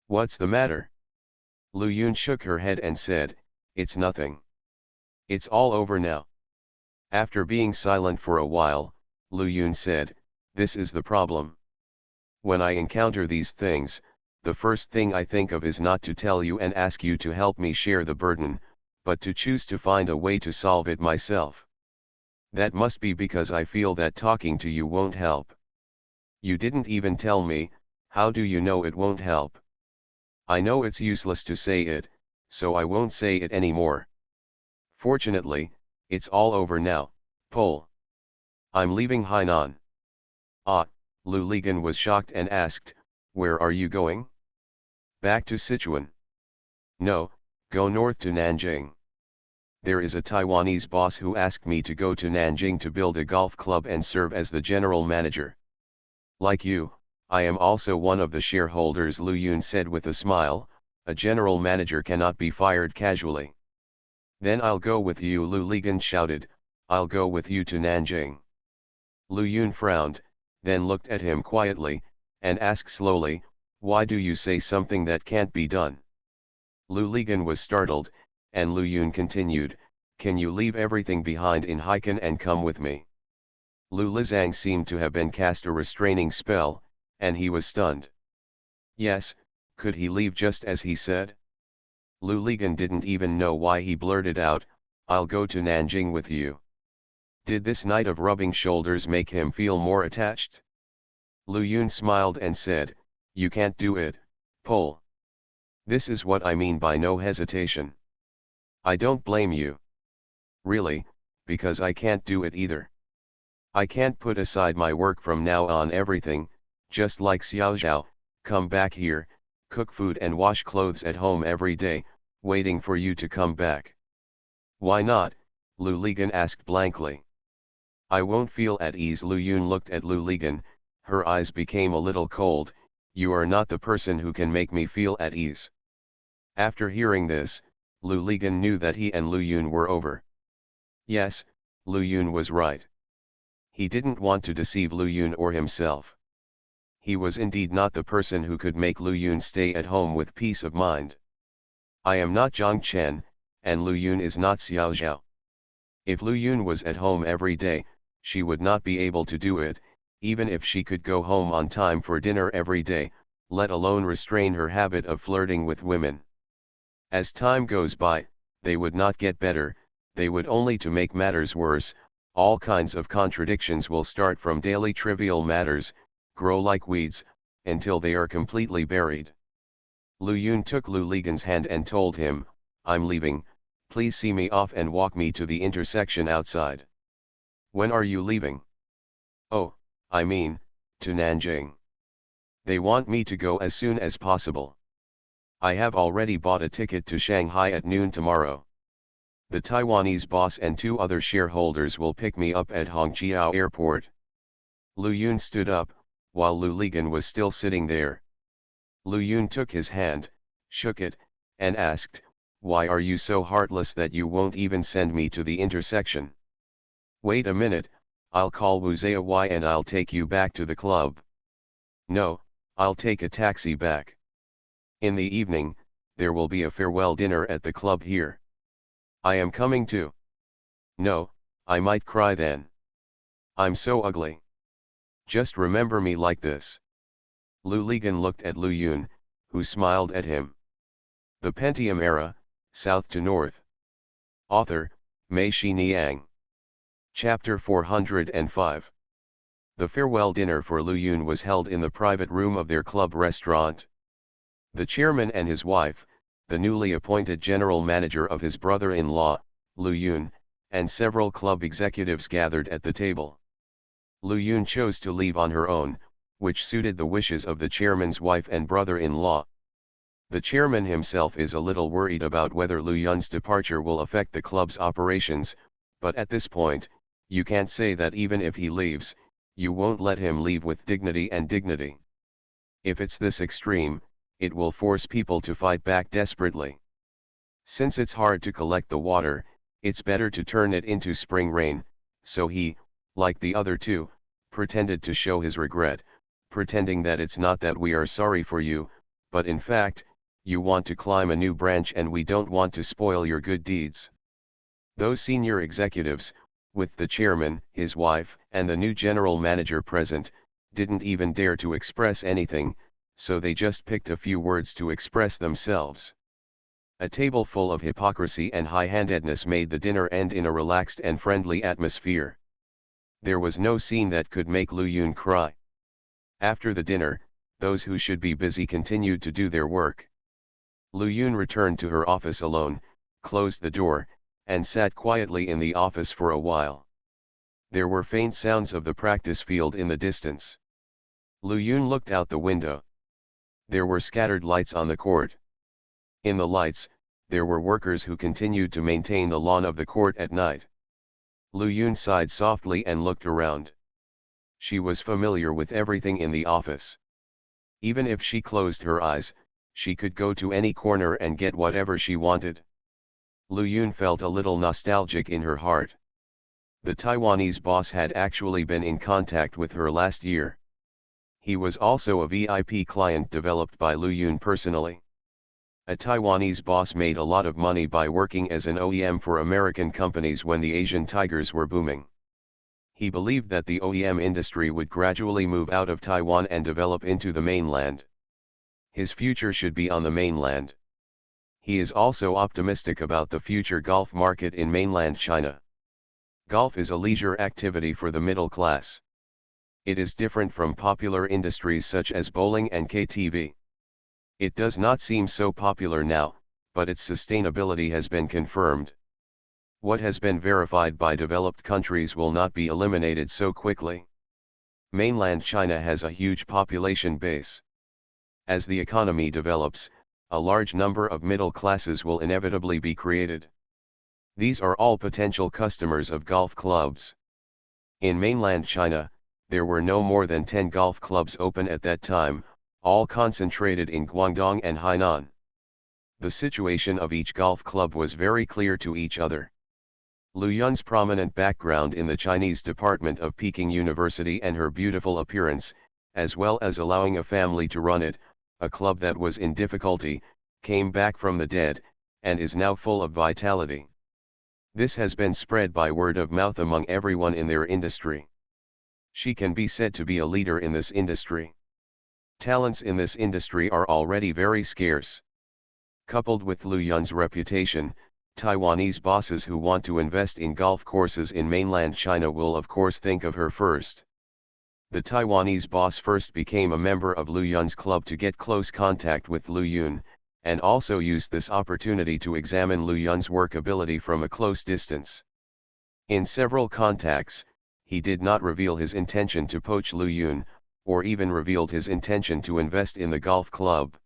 What's the matter? Lu Yun shook her head and said, it's nothing. It's all over now. After being silent for a while, Lu Yun said, this is the problem. When I encounter these things, the first thing I think of is not to tell you and ask you to help me share the burden, but to choose to find a way to solve it myself. That must be because I feel that talking to you won't help. You didn't even tell me, how do you know it won't help? I know it's useless to say it, so I won't say it anymore. Fortunately, it's all over now, Pol. I'm leaving Hainan. Ah, Lu Ligan was shocked and asked, where are you going? Back to Sichuan. No, go north to Nanjing. There is a Taiwanese boss who asked me to go to Nanjing to build a golf club and serve as the general manager. Like you, I am also one of the shareholders, Lu Yun said with a smile. A general manager cannot be fired casually. Then I'll go with you, Lu Ligan shouted, I'll go with you to Nanjing. Lu Yun frowned, then looked at him quietly, and asked slowly, why do you say something that can't be done? Lu Ligan was startled, and Lu Yun continued, can you leave everything behind in Haikan and come with me? Lu Lizang seemed to have been cast a restraining spell, and he was stunned. Yes, could he leave just as he said? Lu Ligan didn't even know why he blurted out, I'll go to Nanjing with you. Did this night of rubbing shoulders make him feel more attached? Lu Yun smiled and said, you can't do it, Pol. This is what I mean by no hesitation. I don't blame you. Really, because I can't do it either. I can't put aside my work from now on. Everything, just like Xiao Zhao, come back here, cook food and wash clothes at home every day, waiting for you to come back. Why not? Lu Ligan asked blankly. I won't feel at ease. Lu Yun looked at Lu Ligan, her eyes became a little cold. You are not the person who can make me feel at ease. After hearing this, Lu Ligan knew that he and Lu Yun were over. Yes, Lu Yun was right. He didn't want to deceive Lu Yun or himself. He was indeed not the person who could make Lu Yun stay at home with peace of mind. I am not Zhang Chen, and Lu Yun is not Xiao Zhao. If Lu Yun was at home every day, she would not be able to do it, even if she could go home on time for dinner every day, let alone restrain her habit of flirting with women. As time goes by, they would not get better, they would only to make matters worse. All kinds of contradictions will start from daily trivial matters, grow like weeds, until they are completely buried. Lu Yun took Lu Ligan's hand and told him, "I'm leaving, please see me off and walk me to the intersection outside." "When are you leaving?" "Oh, I mean, to Nanjing. They want me to go as soon as possible. I have already bought a ticket to Shanghai at noon tomorrow. The Taiwanese boss and 2 other shareholders will pick me up at Hongqiao Airport." Lu Yun stood up, while Lu Ligan was still sitting there. Lu Yun took his hand, shook it, and asked, "Why are you so heartless that you won't even send me to the intersection?" "Wait a minute, I'll call Wu Zayawai and I'll take you back to the club." "No, I'll take a taxi back. In the evening, there will be a farewell dinner at the club here. I am coming too." "No, I might cry then. I'm so ugly. Just remember me like this." Lu Ligan looked at Lu Yun, who smiled at him. The Pentium Era, South to North. Author, Mei Xiniang. Chapter 405. The farewell dinner for Lu Yun was held in the private room of their club restaurant. The chairman and his wife, the newly appointed general manager of his brother-in-law, Lu Yun, and several club executives gathered at the table. Lu Yun chose to leave on her own, which suited the wishes of the chairman's wife and brother-in-law. The chairman himself is a little worried about whether Lu Yun's departure will affect the club's operations, but at this point, you can't say that even if he leaves, you won't let him leave with dignity and dignity. If it's this extreme, it will force people to fight back desperately. Since it's hard to collect the water, it's better to turn it into spring rain, so he, like the other 2, pretended to show his regret, pretending that it's not that we are sorry for you, but in fact, you want to climb a new branch and we don't want to spoil your good deeds. Those senior executives, with the chairman, his wife, and the new general manager present, didn't even dare to express anything, so they just picked a few words to express themselves. A table full of hypocrisy and high-handedness made the dinner end in a relaxed and friendly atmosphere. There was no scene that could make Lu Yun cry. After the dinner, those who should be busy continued to do their work. Lu Yun returned to her office alone, closed the door, and sat quietly in the office for a while. There were faint sounds of the practice field in the distance. Lu Yun looked out the window. There were scattered lights on the court. In the lights, there were workers who continued to maintain the lawn of the court at night. Lu Yun sighed softly and looked around. She was familiar with everything in the office. Even if she closed her eyes, she could go to any corner and get whatever she wanted. Lu Yun felt a little nostalgic in her heart. The Taiwanese boss had actually been in contact with her last year. He was also a VIP client developed by Lu Yun personally. A Taiwanese boss made a lot of money by working as an OEM for American companies when the Asian tigers were booming. He believed that the OEM industry would gradually move out of Taiwan and develop into the mainland. His future should be on the mainland. He is also optimistic about the future golf market in mainland China. Golf is a leisure activity for the middle class. It is different from popular industries such as bowling and KTV. It does not seem so popular now, but its sustainability has been confirmed. What has been verified by developed countries will not be eliminated so quickly. Mainland China has a huge population base. As the economy develops, a large number of middle classes will inevitably be created. These are all potential customers of golf clubs. In mainland China, there were no more than 10 golf clubs open at that time, all concentrated in Guangdong and Hainan. The situation of each golf club was very clear to each other. Lu Yun's prominent background in the Chinese department of Peking University and her beautiful appearance, as well as allowing a family to run it, a club that was in difficulty, came back from the dead, and is now full of vitality. This has been spread by word of mouth among everyone in their industry. She can be said to be a leader in this industry. Talents in this industry are already very scarce. Coupled with Lu Yun's reputation, Taiwanese bosses who want to invest in golf courses in mainland China will of course think of her first. The Taiwanese boss first became a member of Lu Yun's club to get close contact with Lu Yun, and also used this opportunity to examine Lu Yun's work ability from a close distance. In several contacts, he did not reveal his intention to poach Lu Yun, or even revealed his intention to invest in the golf club.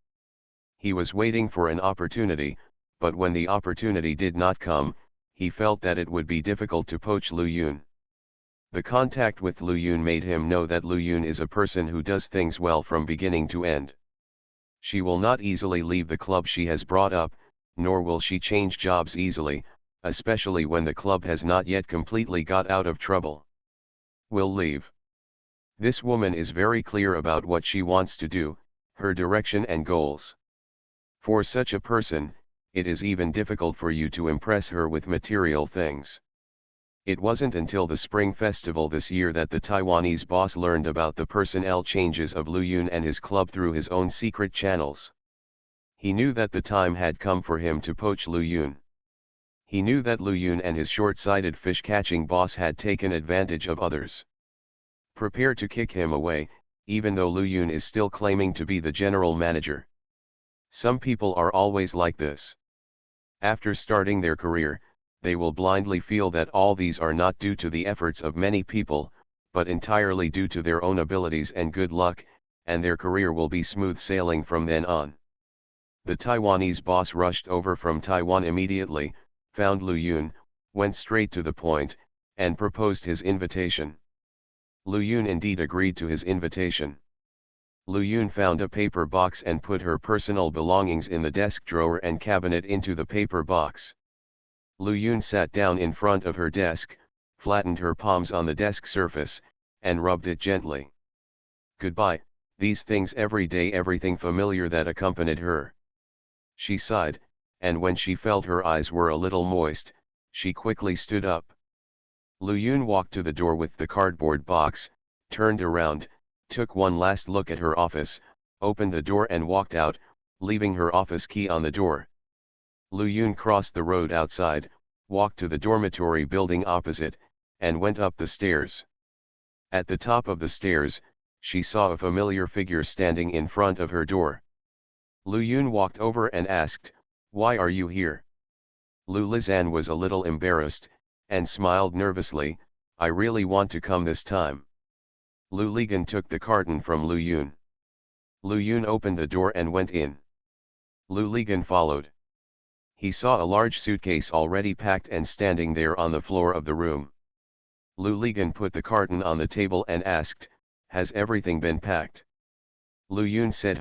He was waiting for an opportunity, but when the opportunity did not come, he felt that it would be difficult to poach Lu Yun. The contact with Lu Yun made him know that Lu Yun is a person who does things well from beginning to end. She will not easily leave the club she has brought up, nor will she change jobs easily, especially when the club has not yet completely got out of trouble. Will leave. This woman is very clear about what she wants to do, her direction and goals. For such a person, it is even difficult for you to impress her with material things. It wasn't until the Spring Festival this year that the Taiwanese boss learned about the personnel changes of Lu Yun and his club through his own secret channels. He knew that the time had come for him to poach Lu Yun. He knew that Lu Yun and his short-sighted fish-catching boss had taken advantage of others. Prepare to kick him away, even though Lu Yun is still claiming to be the general manager. Some people are always like this. After starting their career, they will blindly feel that all these are not due to the efforts of many people, but entirely due to their own abilities and good luck, and their career will be smooth sailing from then on. The Taiwanese boss rushed over from Taiwan immediately, found Lu Yun, went straight to the point, and proposed his invitation. Lu Yun indeed agreed to his invitation. Lu Yun found a paper box and put her personal belongings in the desk drawer and cabinet into the paper box. Lu Yun sat down in front of her desk, flattened her palms on the desk surface, and rubbed it gently. Goodbye, these things every day, everything familiar that accompanied her. She sighed, and when she felt her eyes were a little moist, she quickly stood up. Lu Yun walked to the door with the cardboard box, turned around, took one last look at her office, opened the door and walked out, leaving her office key on the door. Lu Yun crossed the road outside, walked to the dormitory building opposite, and went up the stairs. At the top of the stairs, she saw a familiar figure standing in front of her door. Lu Yun walked over and asked, "Why are you here?" Lu Lizan was a little embarrassed, and smiled nervously, "I really want to come this time." Lu Ligan took the carton from Lu Yun. Lu Yun opened the door and went in. Lu Ligan followed. He saw a large suitcase already packed and standing there on the floor of the room. Lu Ligan put the carton on the table and asked, "Has everything been packed?" Lu Yun said,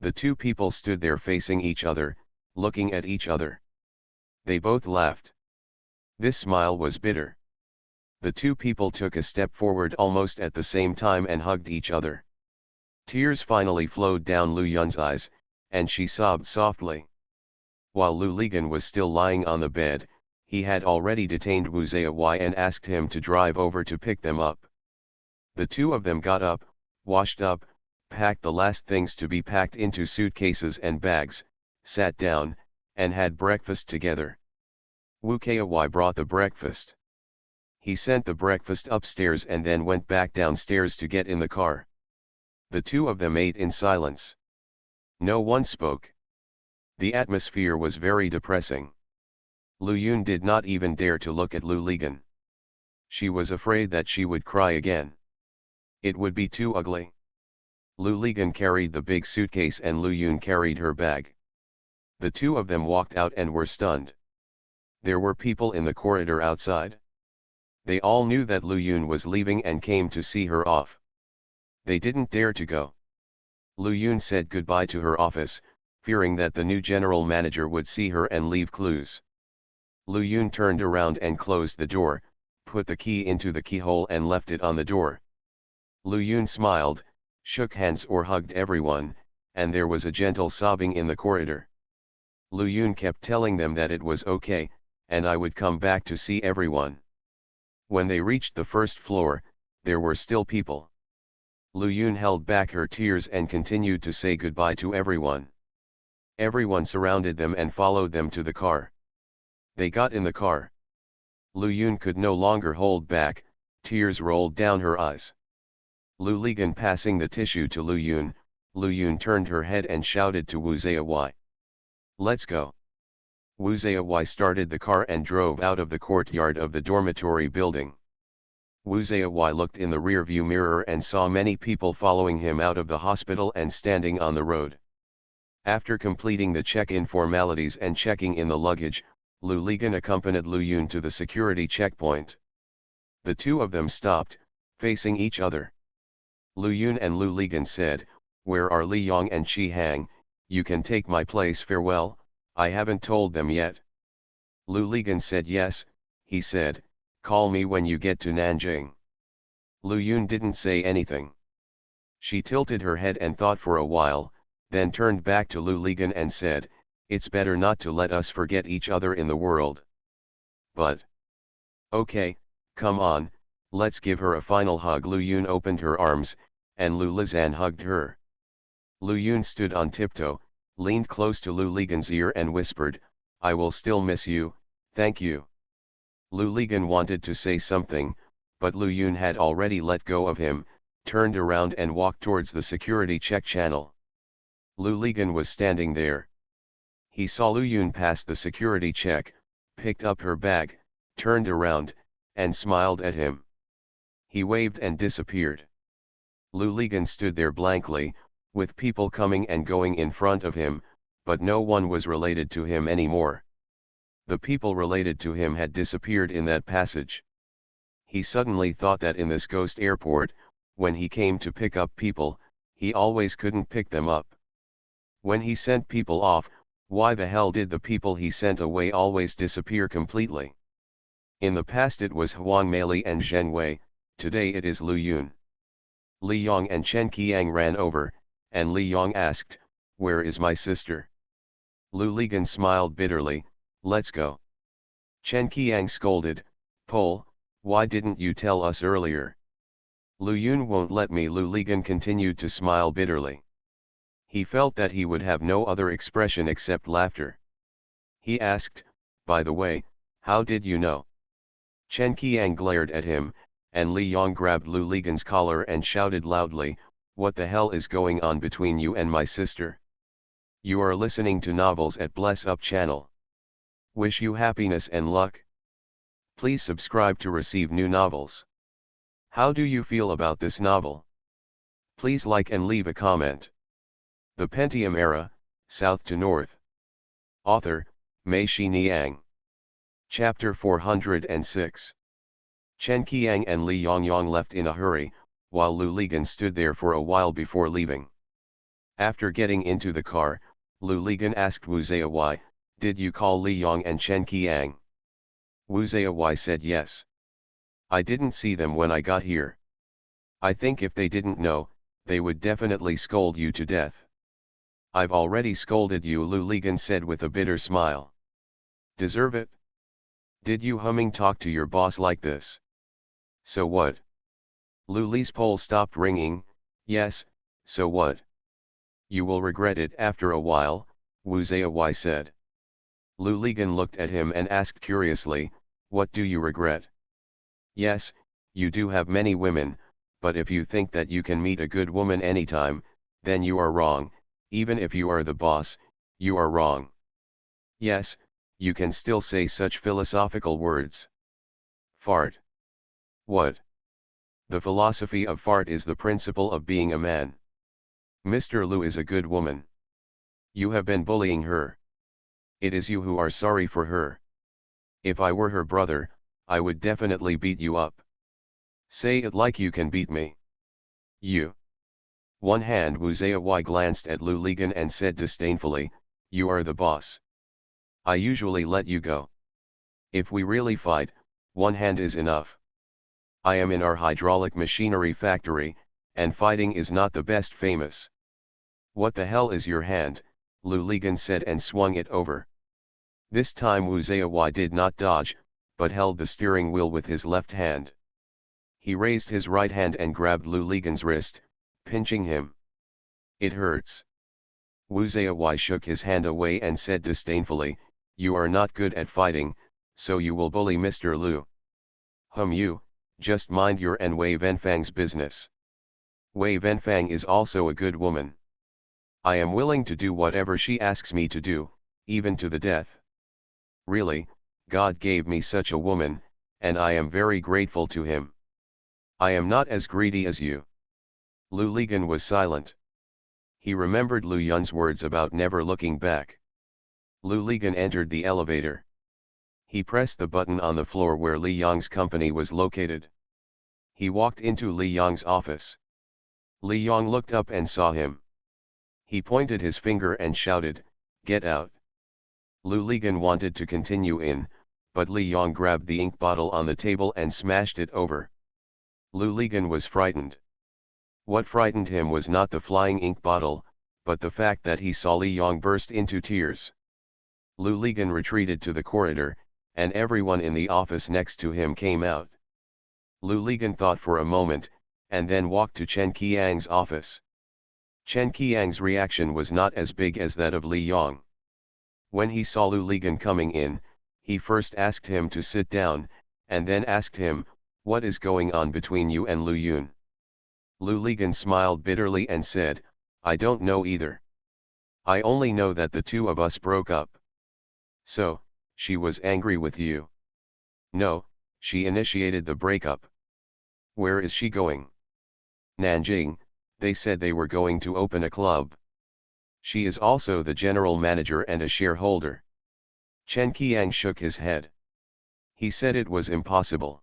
The two people stood there facing each other, looking at each other. They both laughed. This smile was bitter. The two people took a step forward almost at the same time and hugged each other. Tears finally flowed down Lu Yun's eyes, and she sobbed softly. While Lu Ligan was still lying on the bed, he had already detained Wu Zayawai and asked him to drive over to pick them up. The two of them got up, washed up, packed the last things to be packed into suitcases and bags, sat down, and had breakfast together. Wu Zayawai brought the breakfast. He sent the breakfast upstairs and then went back downstairs to get in the car. The two of them ate in silence. No one spoke. The atmosphere was very depressing. Lu Yun did not even dare to look at Lu Ligan. She was afraid that she would cry again. It would be too ugly. Lu Ligan carried the big suitcase and Lu Yun carried her bag. The two of them walked out and were stunned. There were people in the corridor outside. They all knew that Lu Yun was leaving and came to see her off. They didn't dare to go. Lu Yun said goodbye to her office, fearing that the new general manager would see her and leave clues. Lu Yun turned around and closed the door, put the key into the keyhole and left it on the door. Lu Yun smiled, shook hands or hugged everyone, and there was a gentle sobbing in the corridor. Lu Yun kept telling them that it was okay, and I would come back to see everyone. When they reached the first floor, there were still people. Lu Yun held back her tears and continued to say goodbye to everyone. Everyone surrounded them and followed them to the car. They got in the car. Lu Yun could no longer hold back, tears rolled down her eyes. Lu Ligan passing the tissue to Lu Yun turned her head and shouted to Wu Zayawai. Let's go. Wu Zayawai started the car and drove out of the courtyard of the dormitory building. Wu Zayawai looked in the rearview mirror and saw many people following him out of the hospital and standing on the road. After completing the check-in formalities and checking in the luggage, Lu Ligan accompanied Lu Yun to the security checkpoint. The two of them stopped, facing each other. Lu Yun and Lu Ligan said, "Where are Li Yong and Chi Hang? You can take my place, farewell, I haven't told them yet." Lu Ligan said yes, he said, "Call me when you get to Nanjing." Lu Yun didn't say anything. She tilted her head and thought for a while, then turned back to Lu Ligan and said, "It's better not to let us forget each other in the world." But okay, come on, let's give her a final hug. Lu Yun opened her arms, and Lu Lizan hugged her. Lu Yun stood on tiptoe, leaned close to Lu Ligan's ear and whispered, "I will still miss you, thank you." Lu Ligan wanted to say something, but Lu Yun had already let go of him, turned around and walked towards the security check channel. Lu Ligan was standing there. He saw Lu Yun pass the security check, picked up her bag, turned around, and smiled at him. He waved and disappeared. Lu Ligan stood there blankly, with people coming and going in front of him, but no one was related to him anymore. The people related to him had disappeared in that passage. He suddenly thought that in this ghost airport, when he came to pick up people, he always couldn't pick them up. When he sent people off, why the hell did the people he sent away always disappear completely? In the past it was Huang Meili and Zheng Wei, today it is Lu Yun. Li Yong and Chen Qiang ran over, and Li Yong asked, "Where is my sister?" Lu Ligan smiled bitterly, "Let's go." Chen Qiang scolded, "Pole, why didn't you tell us earlier?" "Lu Yun won't let me." Lu Ligan continued to smile bitterly. He felt that he would have no other expression except laughter. He asked, "By the way, how did you know?" Chen Qiang glared at him, and Li Yong grabbed Lu Ligan's collar and shouted loudly, "What the hell is going on between you and my sister?" You are listening to novels at Bless Up channel. Wish you happiness and luck. Please subscribe to receive new novels. How do you feel about this novel? Please like and leave a comment. The Pentium Era, South to North. Author, Mei Xiniang. Chapter 406. Chen Qiang and Li Yongyang left in a hurry, while Lu Ligan stood there for a while before leaving. After getting into the car, Lu Ligan asked Wu Zayawai, "Did you call Li Yong and Chen Qiang?" Wu Zayawai said yes. "I didn't see them when I got here. I think if they didn't know, they would definitely scold you to death." "I've already scolded you," Lu Ligan said with a bitter smile. "Deserve it? Did you humming talk to your boss like this?" "So what?" Lu Li's pole stopped ringing. "Yes, so what? You will regret it after a while," Wu Zayawai said. Lu Ligan looked at him and asked curiously, "What do you regret?" "Yes, you do have many women, but if you think that you can meet a good woman anytime, then you are wrong. Even if you are the boss, you are wrong. Yes, you can still say such philosophical words. Fart. What? The philosophy of fart is the principle of being a man. Mr. Lu is a good woman. You have been bullying her. It is you who are sorry for her. If I were her brother, I would definitely beat you up. Say it like you can beat me. You." One hand. Wu Zayawai glanced at Lu Ligan and said disdainfully, "You are the boss. I usually let you go. If we really fight, one hand is enough. I am in our hydraulic machinery factory, and fighting is not the best famous." "What the hell is your hand?" Lu Ligan said and swung it over. This time Wu Zayawai did not dodge, but held the steering wheel with his left hand. He raised his right hand and grabbed Lu Ligan's wrist, pinching him. "It hurts." Wu Zaiwei shook his hand away and said disdainfully, "You are not good at fighting, so you will bully Mr. Lu. You, just mind your and Wei Venfang's business. Wei Venfang is also a good woman. I am willing to do whatever she asks me to do, even to the death. Really, God gave me such a woman, and I am very grateful to him. I am not as greedy as you." Lu Ligan was silent. He remembered Lu Yun's words about never looking back. Lu Ligan entered the elevator. He pressed the button on the floor where Li Yang's company was located. He walked into Li Yang's office. Li Yang looked up and saw him. He pointed his finger and shouted, "Get out." Lu Ligan wanted to continue in, but Li Yang grabbed the ink bottle on the table and smashed it over. Lu Ligan was frightened. What frightened him was not the flying ink bottle, but the fact that he saw Li Yang burst into tears. Lu Ligan retreated to the corridor, and everyone in the office next to him came out. Lu Ligan thought for a moment, and then walked to Chen Qiang's office. Chen Qiang's reaction was not as big as that of Li Yang. When he saw Lu Ligan coming in, he first asked him to sit down, and then asked him, "What is going on between you and Lu Yun?" Lu Ligan smiled bitterly and said, "I don't know either. I only know that the two of us broke up." "So, she was angry with you?" "No, she initiated the breakup." "Where is she going?" "Nanjing, they said they were going to open a club." "She is also the general manager and a shareholder." Chen Qiang shook his head. He said it was impossible.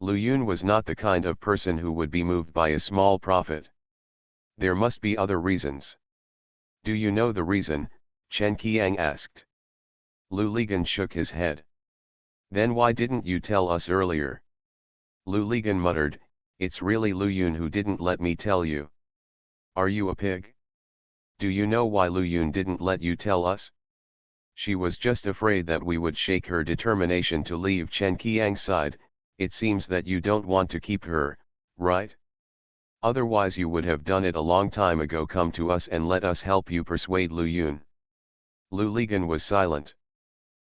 Lu Yun was not the kind of person who would be moved by a small profit. There must be other reasons. "Do you know the reason?" Chen Qiang asked. Lu Ligan shook his head. "Then why didn't you tell us earlier?" Lu Ligan muttered, "It's really Lu Yun who didn't let me tell you." "Are you a pig? Do you know why Lu Yun didn't let you tell us?" "She was just afraid that we would shake her determination to leave Chen Qiang's side. It seems that you don't want to keep her, right? Otherwise you would have done it a long time ago. Come to us and let us help you persuade Lu Yun." Lu Ligan was silent.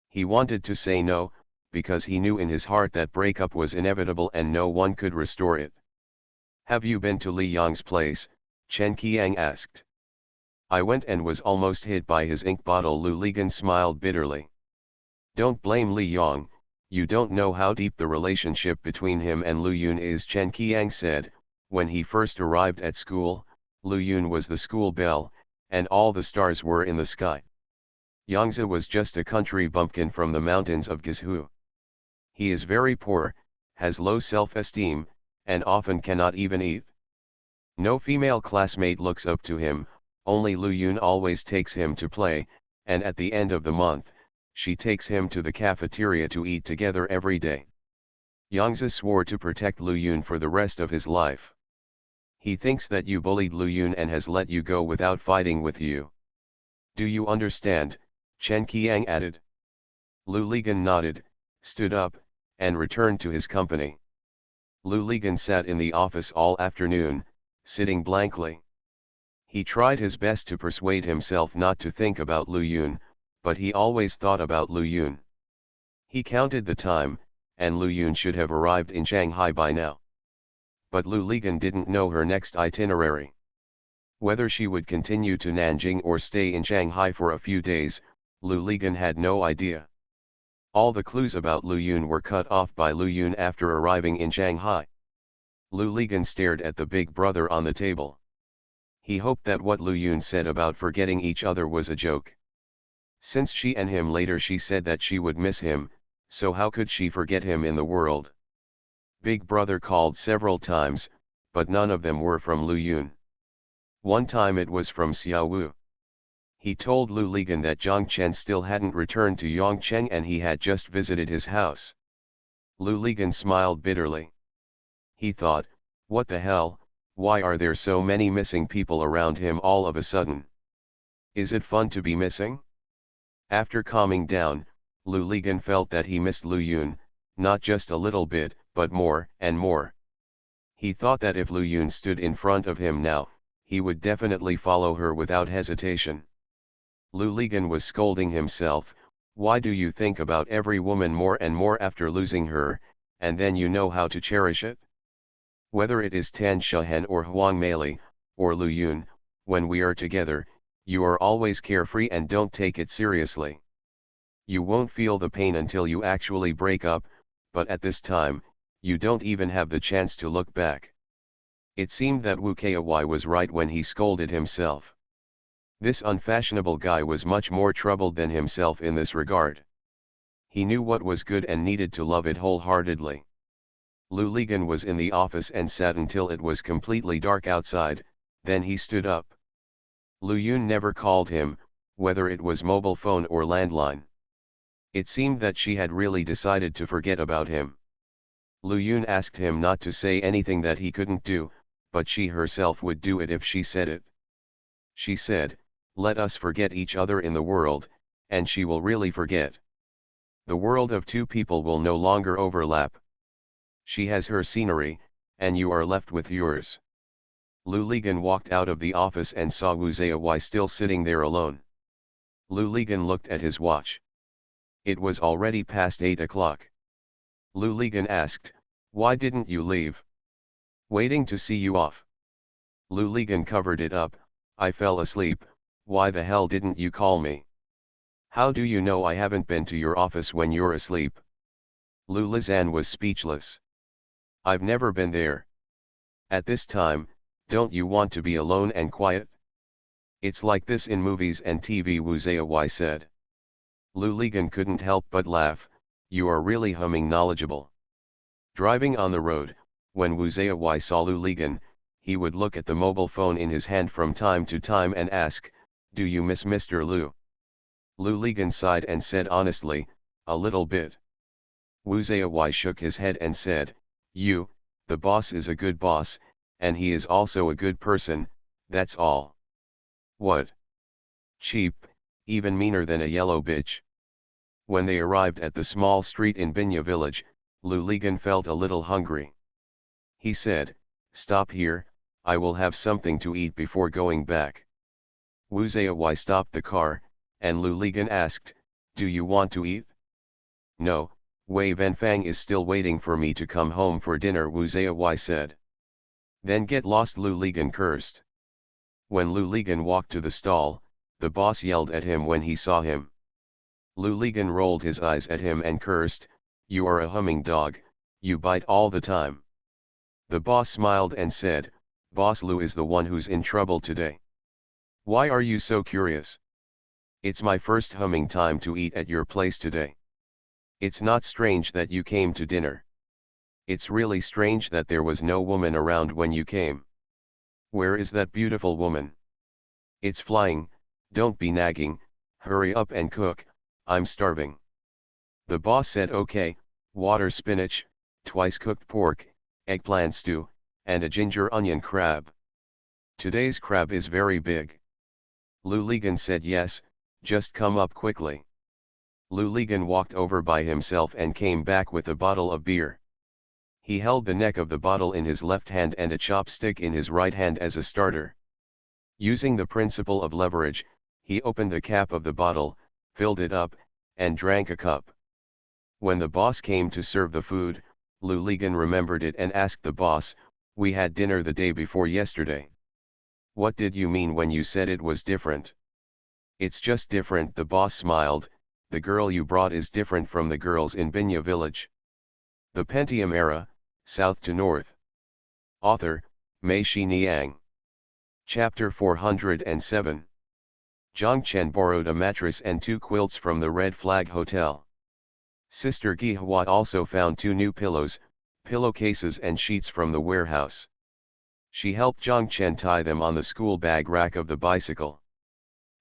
He wanted to say no, because he knew in his heart that breakup was inevitable and no one could restore it. "Have you been to Li Yang's place?" Chen Qiang asked. "I went and was almost hit by his ink bottle." Lu Ligan smiled bitterly. "Don't blame Li Yang, you don't know how deep the relationship between him and Lu Yun is," Chen Qiang said. "When he first arrived at school, Lu Yun was the school belle, and all the stars were in the sky. Yangzi was just a country bumpkin from the mountains of Guizhou. He is very poor, has low self-esteem, and often cannot even eat. No female classmate looks up to him, only Lu Yun always takes him to play, and at the end of the month, she takes him to the cafeteria to eat together every day. Yangzi swore to protect Lu Yun for the rest of his life. He thinks that you bullied Lu Yun and has let you go without fighting with you. Do you understand?" Chen Qiang added. Lu Ligan nodded, stood up, and returned to his company. Lu Ligan sat in the office all afternoon, sitting blankly. He tried his best to persuade himself not to think about Lu Yun, but he always thought about Lu Yun. He counted the time, and Lu Yun should have arrived in Shanghai by now. But Lu Ligan didn't know her next itinerary. Whether she would continue to Nanjing or stay in Shanghai for a few days, Lu Ligan had no idea. All the clues about Lu Yun were cut off by Lu Yun after arriving in Shanghai. Lu Ligan stared at the big brother on the table. He hoped that what Lu Yun said about forgetting each other was a joke. Since she and him later she said that she would miss him, so how could she forget him in the world? Big brother called several times, but none of them were from Lu Yun. One time it was from Xiao Wu. He told Lu Ligan that Zhang Chen still hadn't returned to Yongcheng and he had just visited his house. Lu Ligan smiled bitterly. He thought, what the hell, why are there so many missing people around him all of a sudden? Is it fun to be missing? After calming down, Lu Ligan felt that he missed Lu Yun, not just a little bit, but more and more. He thought that if Lu Yun stood in front of him now, he would definitely follow her without hesitation. Lou Ligon was scolding himself, why do you think about every woman more and more after losing her, and then you know how to cherish it? Whether it is Tan Shahan or Huang Mei, or Lu Yun, when we are together, you are always carefree and don't take it seriously. You won't feel the pain until you actually break up, but at this time, you don't even have the chance to look back. It seemed that Wu Kai was right when he scolded himself. This unfashionable guy was much more troubled than himself in this regard. He knew what was good and needed to love it wholeheartedly. Lou Ligon was in the office and sat until it was completely dark outside, then he stood up. Lu Yun never called him, whether it was mobile phone or landline. It seemed that she had really decided to forget about him. Lu Yun asked him not to say anything that he couldn't do, but she herself would do it if she said it. She said, let us forget each other in the world, and she will really forget. The world of two people will no longer overlap. She has her scenery, and you are left with yours. Lou Ligon walked out of the office and saw Wu Zayawai still sitting there alone. Lou Ligon looked at his watch. It was already past 8 o'clock. Lou Ligon asked, why didn't you leave? Waiting to see you off. Lou Ligon covered it up, I fell asleep, why the hell didn't you call me? How do you know I haven't been to your office when you're asleep? Lou Lizan was speechless. I've never been there. At this time, don't you want to be alone and quiet? It's like this in movies and TV, Wu Zayawai said. Lou Ligon couldn't help but laugh, you are really humming knowledgeable. Driving on the road, when Wu Zayawai saw Lou Ligon, he would look at the mobile phone in his hand from time to time and ask, do you miss Mr. Lou? Lou Ligon sighed and said honestly, a little bit. Wu Zayawai shook his head and said, the boss is a good boss, and he is also a good person, that's all. What? Cheap, even meaner than a yellow bitch. When they arrived at the small street in Binya village, Lou Ligon felt a little hungry. He said, stop here, I will have something to eat before going back. Wu Zayawai stopped the car, and Lou Ligon asked, do you want to eat? No, Wei Venfang is still waiting for me to come home for dinner, Wu Zayawai said. Then get lost, Lou Ligon cursed. When Lou Ligon walked to the stall, the boss yelled at him when he saw him. Lou Ligon rolled his eyes at him and cursed, you are a humming dog, you bite all the time. The boss smiled and said, Boss Lou is the one who's in trouble today. Why are you so curious? It's my first humming time to eat at your place today. It's not strange that you came to dinner. It's really strange that there was no woman around when you came. Where is that beautiful woman? It's flying, don't be nagging, hurry up and cook, I'm starving. The boss said okay, water spinach, twice cooked pork, eggplant stew, and a ginger onion crab. Today's crab is very big. Lou Ligon said yes, just come up quickly. Lou Ligon walked over by himself and came back with a bottle of beer. He held the neck of the bottle in his left hand and a chopstick in his right hand as a starter. Using the principle of leverage, he opened the cap of the bottle, filled it up, and drank a cup. When the boss came to serve the food, Lou Ligon remembered it and asked the boss, we had dinner the day before yesterday. What did you mean when you said it was different? It's just different, the boss smiled, the girl you brought is different from the girls in Binya village. The Pentium Era, South to North. Author, Mei Shi Niang. Chapter 407. Zhang Chen borrowed a mattress and 2 quilts from the Red Flag Hotel. Sister Gihua also found 2 new pillows, pillowcases and sheets from the warehouse. She helped Zhang Chen tie them on the school bag rack of the bicycle.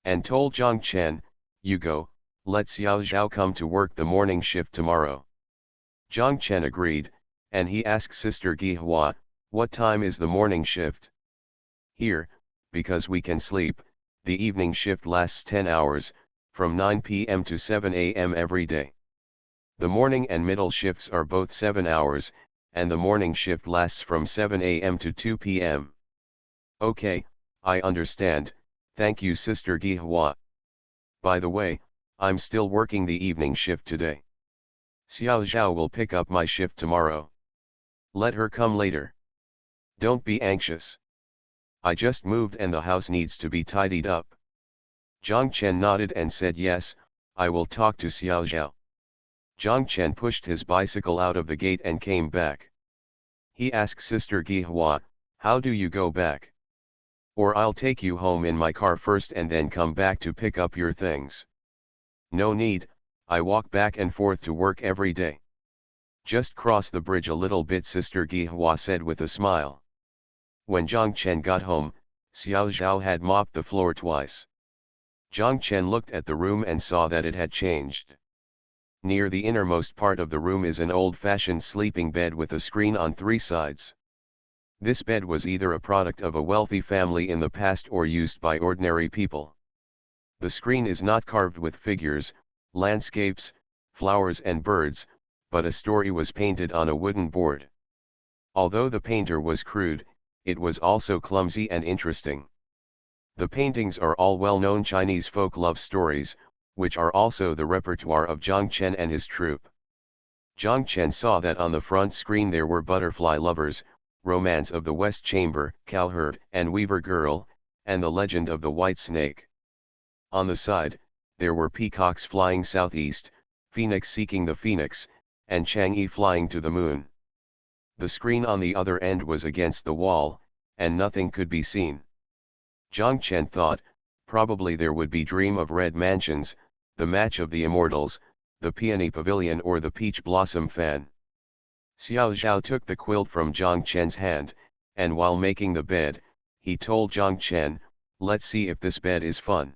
And told Zhang Chen, you go, let Xiao Zhao come to work the morning shift tomorrow. Zhang Chen agreed, and he asked Sister Gihua, what time is the morning shift? Here, because we can sleep, the evening shift lasts 10 hours, from 9 p.m. to 7 a.m. every day. The morning and middle shifts are both 7 hours, and the morning shift lasts from 7 a.m. to 2 p.m. Okay, I understand, thank you Sister Gihua. By the way, I'm still working the evening shift today. Xiao Zhao will pick up my shift tomorrow. Let her come later. Don't be anxious. I just moved and the house needs to be tidied up. Zhang Chen nodded and said yes, I will talk to Xiao Zhao. Zhang Chen pushed his bicycle out of the gate and came back. He asked Sister Gihua, how do you go back? Or I'll take you home in my car first and then come back to pick up your things. No need, I walk back and forth to work every day. Just cross the bridge a little bit, Sister Gihua said with a smile. When Zhang Chen got home, Xiao Zhao had mopped the floor twice. Zhang Chen looked at the room and saw that it had changed. Near the innermost part of the room is an old-fashioned sleeping bed with a screen on 3 sides. This bed was either a product of a wealthy family in the past or used by ordinary people. The screen is not carved with figures, landscapes, flowers and birds, but a story was painted on a wooden board. Although the painter was crude, it was also clumsy and interesting. The paintings are all well-known Chinese folk love stories, which are also the repertoire of Zhang Chen and his troupe. Zhang Chen saw that on the front screen there were butterfly lovers, romance of the West Chamber, cowherd and weaver girl, and the legend of the white snake. On the side, there were peacocks flying southeast, phoenix seeking the phoenix, and Chang'e flying to the moon. The screen on the other end was against the wall, and nothing could be seen. Zhang Chen thought, probably there would be Dream of Red Mansions, The Match of the Immortals, The Peony Pavilion or The Peach Blossom Fan. Xiao Zhao took the quilt from Zhang Chen's hand, and while making the bed, he told Zhang Chen, let's see if this bed is fun.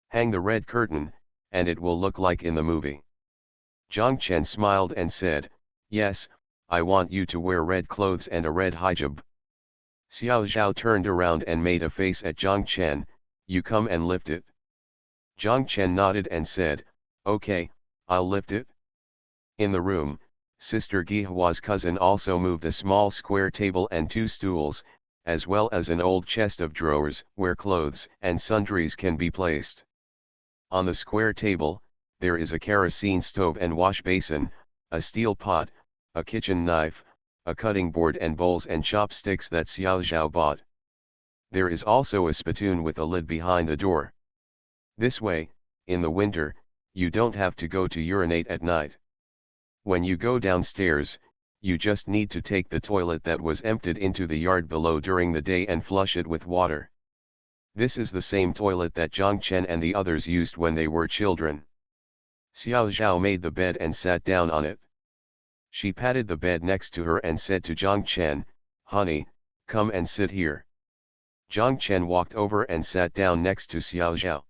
Hang the red curtain, and it will look like in the movie. Zhang Chen smiled and said, yes, I want you to wear red clothes and a red hijab. Xiao Zhao turned around and made a face at Zhang Chen, you come and lift it. Zhang Chen nodded and said, okay, I'll lift it. In the room, Sister Gihua's cousin also moved a small square table and 2 stools, as well as an old chest of drawers where clothes and sundries can be placed. On the square table, there is a kerosene stove and wash basin, a steel pot, a kitchen knife, a cutting board and bowls and chopsticks that Xiao Zhao bought. There is also a spittoon with a lid behind the door. This way, in the winter, you don't have to go to urinate at night. When you go downstairs, you just need to take the toilet that was emptied into the yard below during the day and flush it with water. This is the same toilet that Zhang Chen and the others used when they were children. Xiao Zhao made the bed and sat down on it. She patted the bed next to her and said to Zhang Chen, honey, come and sit here. Zhang Chen walked over and sat down next to Xiao Zhao.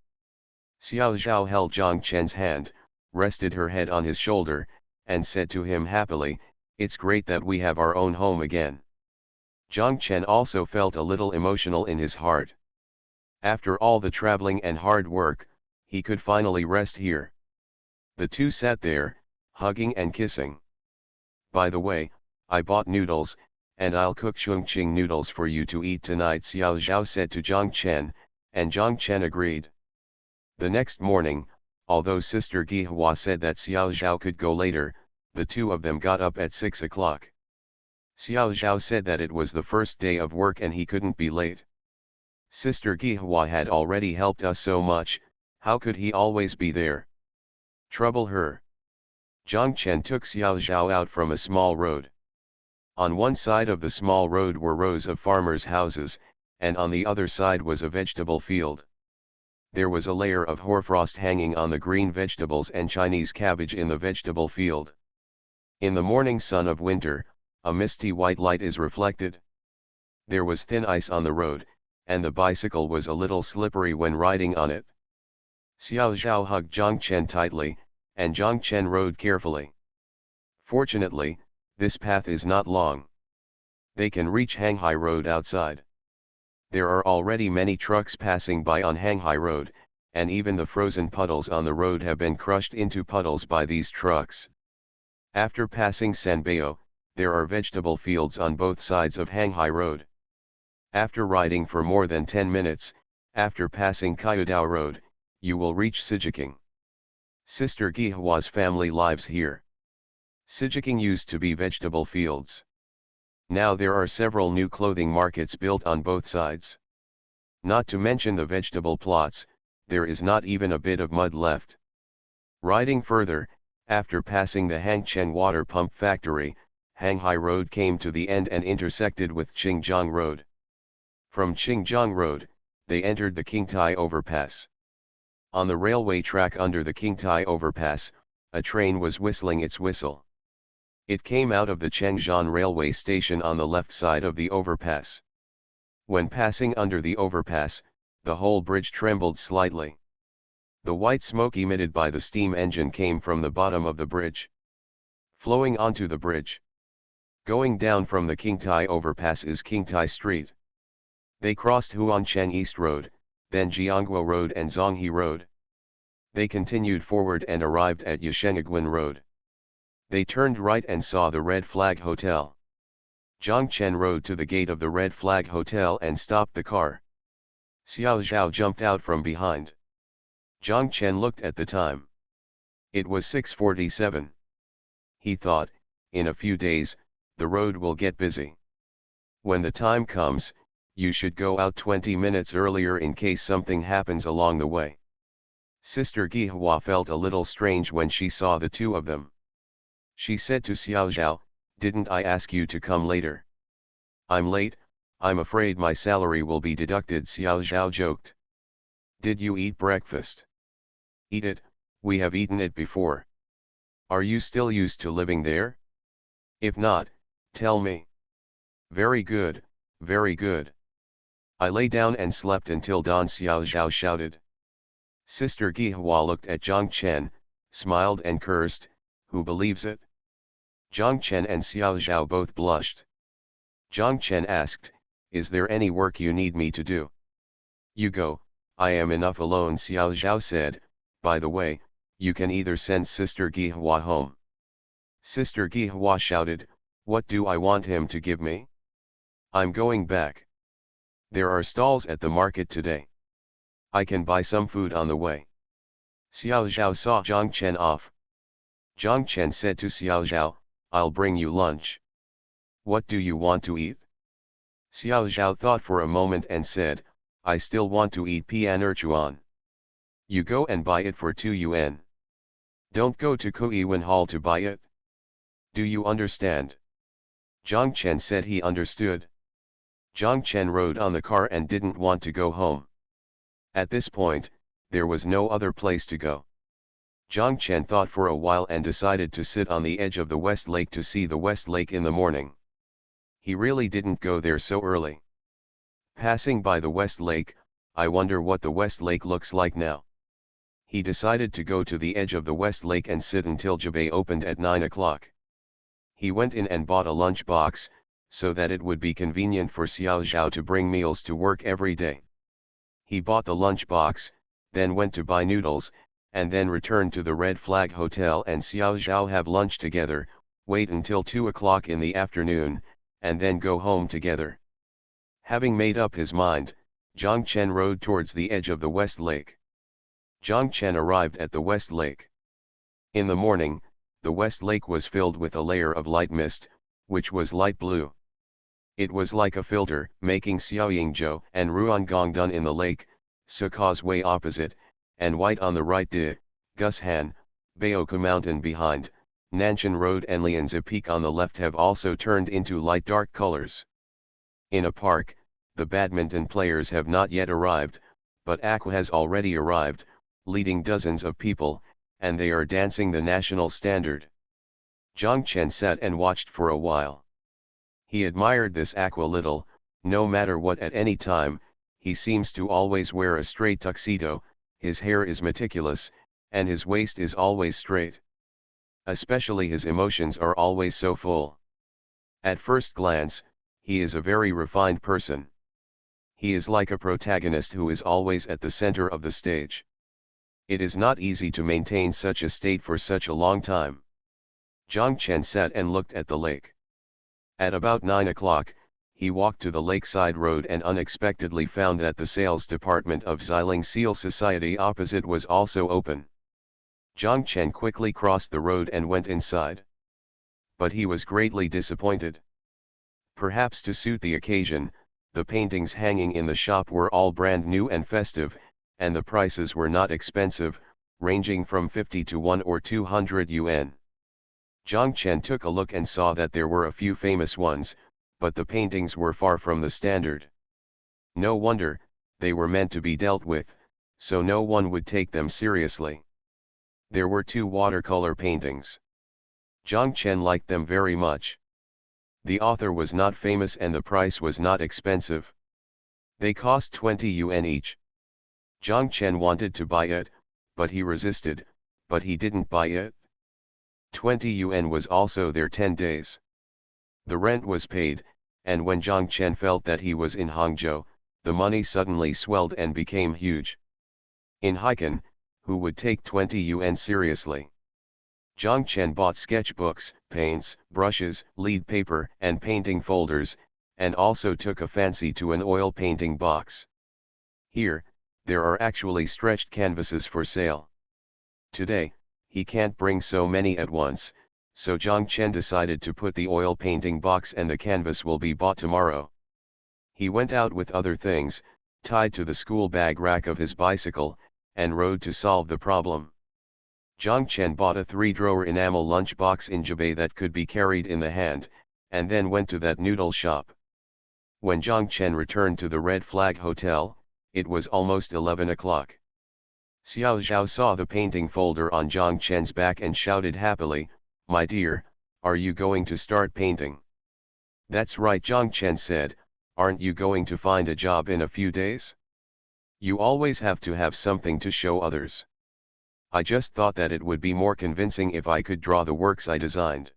Xiao Zhao held Zhang Chen's hand, rested her head on his shoulder, and said to him happily, it's great that we have our own home again. Zhang Chen also felt a little emotional in his heart. After all the traveling and hard work, he could finally rest here. The two sat there, hugging and kissing. By the way, I bought noodles, and I'll cook Chongqing noodles for you to eat tonight, Xiao Zhao said to Zhang Chen, and Zhang Chen agreed. The next morning, although Sister Gihua said that Xiao Zhao could go later, the two of them got up at 6 o'clock. Xiao Zhao said that it was the first day of work and he couldn't be late. Sister Gihua had already helped us so much, how could he always be there? Trouble her. Zhang Chen took Xiao Zhao out from a small road. On one side of the small road were rows of farmers' houses, and on the other side was a vegetable field. There was a layer of hoarfrost hanging on the green vegetables and Chinese cabbage in the vegetable field. In the morning sun of winter, a misty white light is reflected. There was thin ice on the road, and the bicycle was a little slippery when riding on it. Xiao Zhao hugged Zhang Chen tightly, and Zhang Chen rode carefully. Fortunately, this path is not long. They can reach Hanghai Road outside. There are already many trucks passing by on Hanghai Road, and even the frozen puddles on the road have been crushed into puddles by these trucks. After passing Sanbeo, there are vegetable fields on both sides of Hanghai Road. After riding for more than 10 minutes, after passing Kyudao Road, you will reach Sijiking. Sister Gihwa's family lives here. Sijiking used to be vegetable fields. Now there are several new clothing markets built on both sides. Not to mention the vegetable plots, there is not even a bit of mud left. Riding further, after passing the Hangchen water pump factory, Hanghai Road came to the end and intersected with Qingjiang Road. From Qingjiang Road, they entered the Qingtai overpass. On the railway track under the Qingtai overpass, a train was whistling its whistle. It came out of the Chengjian railway station on the left side of the overpass. When passing under the overpass, the whole bridge trembled slightly. The white smoke emitted by the steam engine came from the bottom of the bridge, flowing onto the bridge. Going down from the Qingtai overpass is Qingtai Street. They crossed Huancheng East Road, then Jiangguo Road and Zhonghe Road. They continued forward and arrived at Yashengguan Road. They turned right and saw the Red Flag Hotel. Zhongchen rode to the gate of the Red Flag Hotel and stopped the car. Xiao Zhao jumped out from behind. Zhongchen looked at the time. It was 6:47. He thought, in a few days, the road will get busy. When the time comes, you should go out 20 minutes earlier in case something happens along the way. Sister Gihua felt a little strange when she saw the two of them. She said to Xiao Zhao, "Didn't I ask you to come later?" "I'm late, I'm afraid my salary will be deducted," Xiao Zhao joked. "Did you eat breakfast?" "Eat it, we have eaten it before." "Are you still used to living there? If not, tell me." "Very good, very good. I lay down and slept until dawn," Xiao Zhao shouted. Sister Gihua looked at Zhongchen, smiled and cursed, "Who believes it?" Zhongchen and Xiao Zhao both blushed. Zhongchen asked, "Is there any work you need me to do?" "You go, I am enough alone," Xiao Zhao said. "By the way, you can either send Sister Gihua home." Sister Gihua shouted, "What do I want him to give me? I'm going back. There are stalls at the market today. I can buy some food on the way." Xiao Zhao saw Zhongchen off. Zhongchen said to Xiao Zhao, "I'll bring you lunch. What do you want to eat?" Xiao Zhao thought for a moment and said, "I still want to eat pian'erchuan." "You go and buy it for 2 yuan. Don't go to Kuiwan Hall to buy it. Do you understand?" Zhongchen said he understood. Zhongchen rode on the car and didn't want to go home. At this point, there was no other place to go. Zhongchen thought for a while and decided to sit on the edge of the West Lake to see the West Lake in the morning. He really didn't go there so early. Passing by the West Lake, "I wonder what the West Lake looks like now." He decided to go to the edge of the West Lake and sit until Jabay opened at 9 o'clock. He went in and bought a lunch box, so that it would be convenient for Xiao Zhao to bring meals to work every day. He bought the lunch box, then went to buy noodles, and then returned to the Red Flag Hotel and Xiao Zhao have lunch together, wait until 2 o'clock in the afternoon, and then go home together. Having made up his mind, Zhongchen rode towards the edge of the West Lake. Zhongchen arrived at the West Lake. In the morning, the West Lake was filled with a layer of light mist, which was light blue. It was like a filter, making Xiaoyingzhou and Ruangongdun in the lake, so causeway opposite, and white on the right de, Gushan, Baoku Mountain behind, Nanshan Road and Lianzi Peak on the left have also turned into light dark colors. In a park, the badminton players have not yet arrived, but Aqua has already arrived, leading dozens of people, and they are dancing the national standard. Zhongchen sat and watched for a while. He admired this Aqua little, no matter what at any time, he seems to always wear a straight tuxedo, his hair is meticulous, and his waist is always straight. Especially his emotions are always so full. At first glance, he is a very refined person. He is like a protagonist who is always at the center of the stage. It is not easy to maintain such a state for such a long time. Zhongchen sat and looked at the lake. At about 9 o'clock, he walked to the lakeside road and unexpectedly found that the sales department of Xiling Seal Society opposite was also open. Zhang Chen quickly crossed the road and went inside. But he was greatly disappointed. Perhaps to suit the occasion, the paintings hanging in the shop were all brand new and festive, and the prices were not expensive, ranging from 50 to 1 or 200 yuan. Zhang Chen took a look and saw that there were a few famous ones, but the paintings were far from the standard. No wonder, they were meant to be dealt with, so no one would take them seriously. There were 2 watercolor paintings. Zhang Chen liked them very much. The author was not famous and the price was not expensive. They cost 20 yuan each. Zhang Chen wanted to buy it, but he resisted, but he didn't buy it. 20 yuan was also their 10 days. The rent was paid, and when Zhang Chen felt that he was in Hangzhou, the money suddenly swelled and became huge. In Haikan, who would take 20 yuan seriously? Zhang Chen bought sketchbooks, paints, brushes, lead paper and painting folders, and also took a fancy to an oil painting box. Here, there are actually stretched canvases for sale. Today, he can't bring so many at once, so Zhang Chen decided to put the oil painting box and the canvas will be bought tomorrow. He went out with other things, tied to the school bag rack of his bicycle, and rode to solve the problem. Zhang Chen bought a 3-drawer enamel lunchbox in Jibei that could be carried in the hand, and then went to that noodle shop. When Zhang Chen returned to the Red Flag Hotel, it was almost 11 o'clock. Xiao Zhao saw the painting folder on Zhang Chen's back and shouted happily, "My dear, are you going to start painting?" "That's right," Zhang Chen said, "aren't you going to find a job in a few days? You always have to have something to show others. I just thought that it would be more convincing if I could draw the works I designed."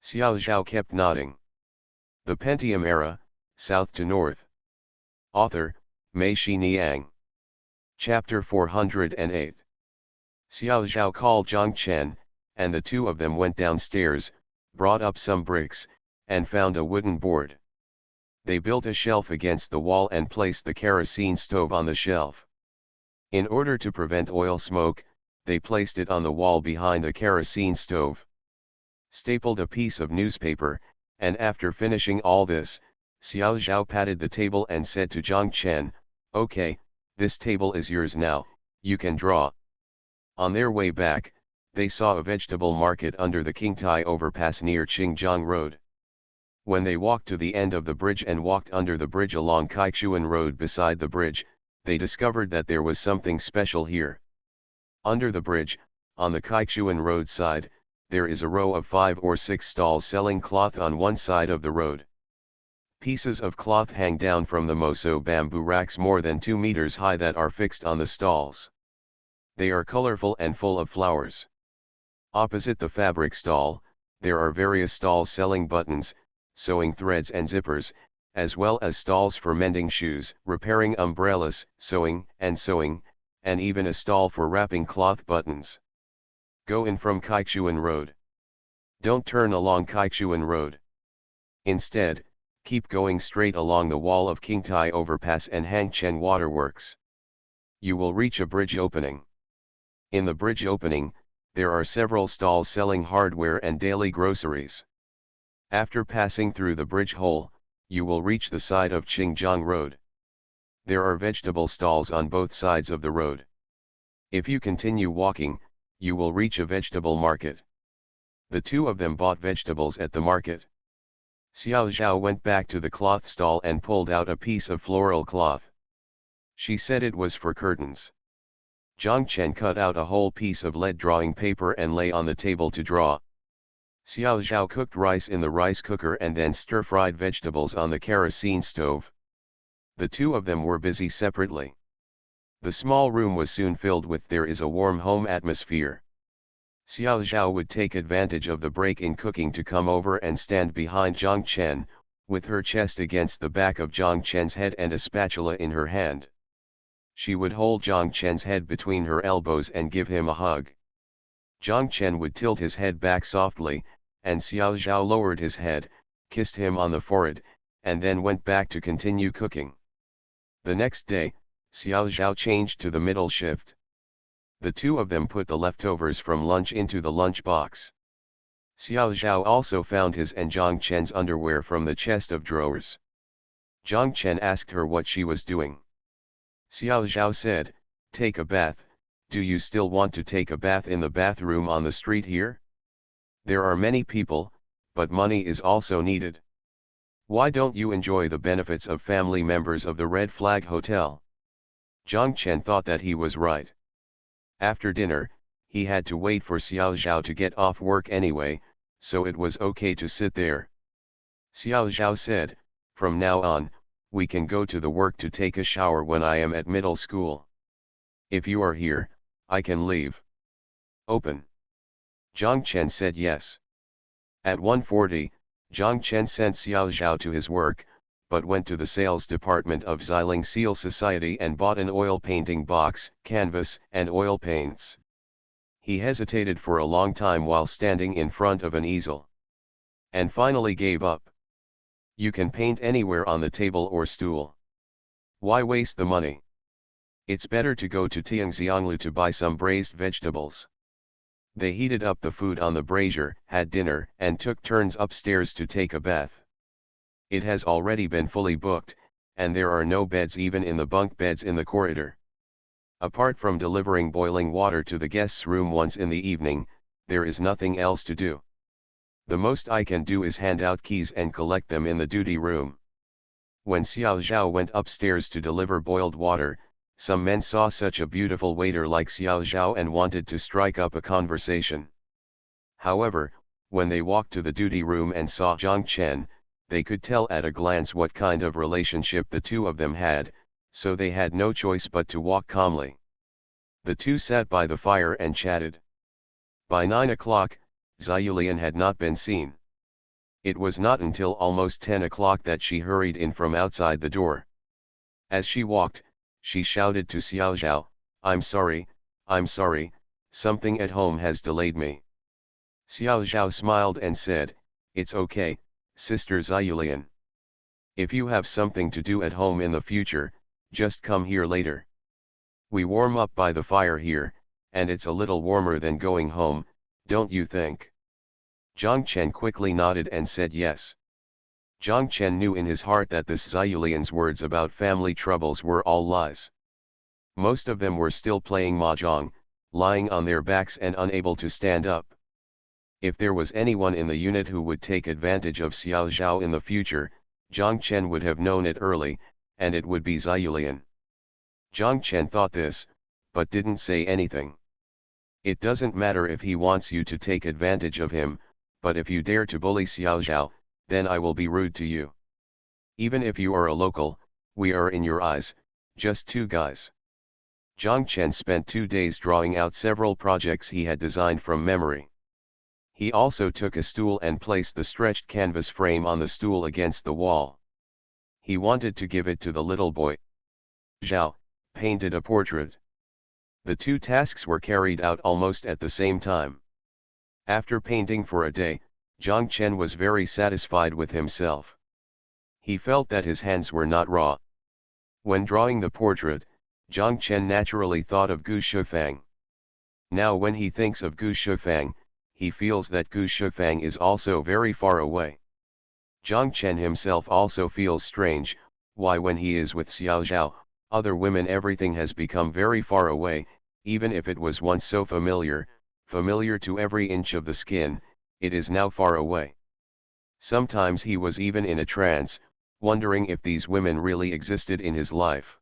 Xiao Zhao kept nodding. The Pentium Era, South to North. Author, Mei Xiniang. Chapter 408. Xiao Zhao called Zhang Chen, and the 2 of them went downstairs, brought up some bricks, and found a wooden board. They built a shelf against the wall and placed the kerosene stove on the shelf. In order to prevent oil smoke, they placed it on the wall behind the kerosene stove. Stapled a piece of newspaper, and after finishing all this, Xiao Zhao patted the table and said to Zhang Chen, "Okay, this table is yours now, you can draw." On their way back, they saw a vegetable market under the Qingtai overpass near Qingjiang Road. When they walked to the end of the bridge and walked under the bridge along Kaikshuan Road beside the bridge, they discovered that there was something special here. Under the bridge, on the Kaikshuan Road side, there is a row of 5 or 6 stalls selling cloth on one side of the road. Pieces of cloth hang down from the moso bamboo racks more than 2 meters high that are fixed on the stalls. They are colorful and full of flowers. Opposite the fabric stall, there are various stalls selling buttons, sewing threads and zippers, as well as stalls for mending shoes, repairing umbrellas, sewing, and even a stall for wrapping cloth buttons. Go in from Kaikshuan Road. Don't turn along Kaikshuan Road. Instead, keep going straight along the wall of Qingtai Overpass and Hangchen Waterworks. You will reach a bridge opening. In the bridge opening, there are several stalls selling hardware and daily groceries. After passing through the bridge hole, you will reach the side of Qingjiang Road. There are vegetable stalls on both sides of the road. If you continue walking, you will reach a vegetable market. The 2 of them bought vegetables at the market. Xiao Zhao went back to the cloth stall and pulled out a piece of floral cloth. She said it was for curtains. Zhang Chen cut out a whole piece of lead drawing paper and lay on the table to draw. Xiao Zhao cooked rice in the rice cooker and then stir-fried vegetables on the kerosene stove. The 2 of them were busy separately. The small room was soon filled with there is a warm home atmosphere. Xiao Zhao would take advantage of the break in cooking to come over and stand behind Zhang Chen, with her chest against the back of Zhang Chen's head and a spatula in her hand. She would hold Zhang Chen's head between her elbows and give him a hug. Zhang Chen would tilt his head back softly, and Xiao Zhao lowered his head, kissed him on the forehead, and then went back to continue cooking. The next day, Xiao Zhao changed to the middle shift. The two of them put the leftovers from lunch into the lunch box. Xiao Zhao also found his and Zhang Chen's underwear from the chest of drawers. Zhang Chen asked her what she was doing. Xiao Zhao said, "Take a bath. Do you still want to take a bath in the bathroom on the street here? There are many people, but money is also needed. Why don't you enjoy the benefits of family members of the Red Flag Hotel?" Zhang Chen thought that he was right. After dinner, he had to wait for Xiao Zhao to get off work anyway, so it was okay to sit there. Xiao Zhao said, "From now on, we can go to the work to take a shower when I am at middle school. If you are here, I can leave. Open." Zhang Chen said yes. At 1:40, Zhang Chen sent Xiao Zhao to his work, but went to the sales department of Xiling Seal Society and bought an oil painting box, canvas, and oil paints. He hesitated for a long time while standing in front of an easel. And finally gave up. "You can paint anywhere on the table or stool. Why waste the money? It's better to go to Tianxianglu to buy some braised vegetables." They heated up the food on the brazier, had dinner, and took turns upstairs to take a bath. It has already been fully booked, and there are no beds even in the bunk beds in the corridor. Apart from delivering boiling water to the guest's room once in the evening, there is nothing else to do. The most I can do is hand out keys and collect them in the duty room. When Xiao Zhao went upstairs to deliver boiled water, some men saw such a beautiful waiter like Xiao Zhao and wanted to strike up a conversation. However, when they walked to the duty room and saw Zhang Chen, they could tell at a glance what kind of relationship the two of them had, so they had no choice but to walk calmly. The two sat by the fire and chatted. By 9 o'clock, Ziyulian had not been seen. It was not until almost 10 o'clock that she hurried in from outside the door. As she walked, she shouted to Xiao Zhao, I'm sorry, something at home has delayed me." Xiao Zhao smiled and said, "It's okay, Sister Ziyulian. If you have something to do at home in the future, just come here later. We warm up by the fire here, and it's a little warmer than going home, don't you think?" Zhang Chen quickly nodded and said yes. Zhang Chen knew in his heart that this Ziyulian's words about family troubles were all lies. Most of them were still playing mahjong, lying on their backs and unable to stand up. If there was anyone in the unit who would take advantage of Xiao Zhao in the future, Zhang Chen would have known it early, and it would be Ziyulian. Zhang Chen thought this, but didn't say anything. It doesn't matter if he wants you to take advantage of him, but if you dare to bully Xiao Zhao, then I will be rude to you. Even if you are a local, we are in your eyes, just two guys. Zhang Chen spent 2 days drawing out several projects he had designed from memory. He also took a stool and placed the stretched canvas frame on the stool against the wall. He wanted to give it to the little boy. Zhao painted a portrait. The two tasks were carried out almost at the same time. After painting for a day, Zhang Chen was very satisfied with himself. He felt that his hands were not raw. When drawing the portrait, Zhang Chen naturally thought of Gu Shufang. Now when he thinks of Gu Shufang, he feels that Gu Shufang is also very far away. Zhang Chen himself also feels strange, why when he is with Xiao Zhao, other women everything has become very far away, even if it was once so familiar to every inch of the skin, it is now far away. Sometimes he was even in a trance, wondering if these women really existed in his life.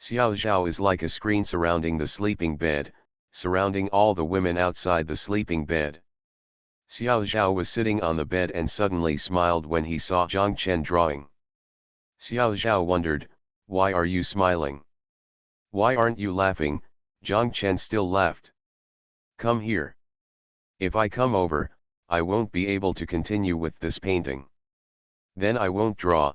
Xiao Zhao is like a screen surrounding the sleeping bed, surrounding all the women outside the sleeping bed. Xiao Zhao was sitting on the bed and suddenly smiled when he saw Zhang Chen drawing. Xiao Zhao wondered, why are you smiling? Why aren't you laughing? Zhang Chen still laughed. Come here. If I come over, I won't be able to continue with this painting. Then I won't draw.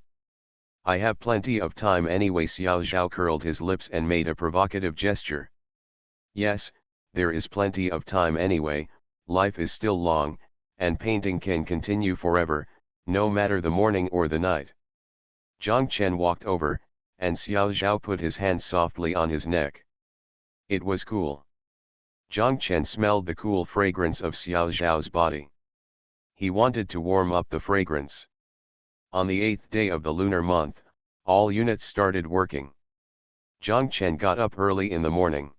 I have plenty of time anyway. Xiao Zhao curled his lips and made a provocative gesture. Yes, there is plenty of time anyway, life is still long, and painting can continue forever, no matter the morning or the night. Zhang Chen walked over, and Xiao Zhao put his hand softly on his neck. It was cool. Zhang Chen smelled the cool fragrance of Xiao Zhao's body. He wanted to warm up the fragrance. On the 8th day of the lunar month, all units started working. Zhang Chen got up early in the morning.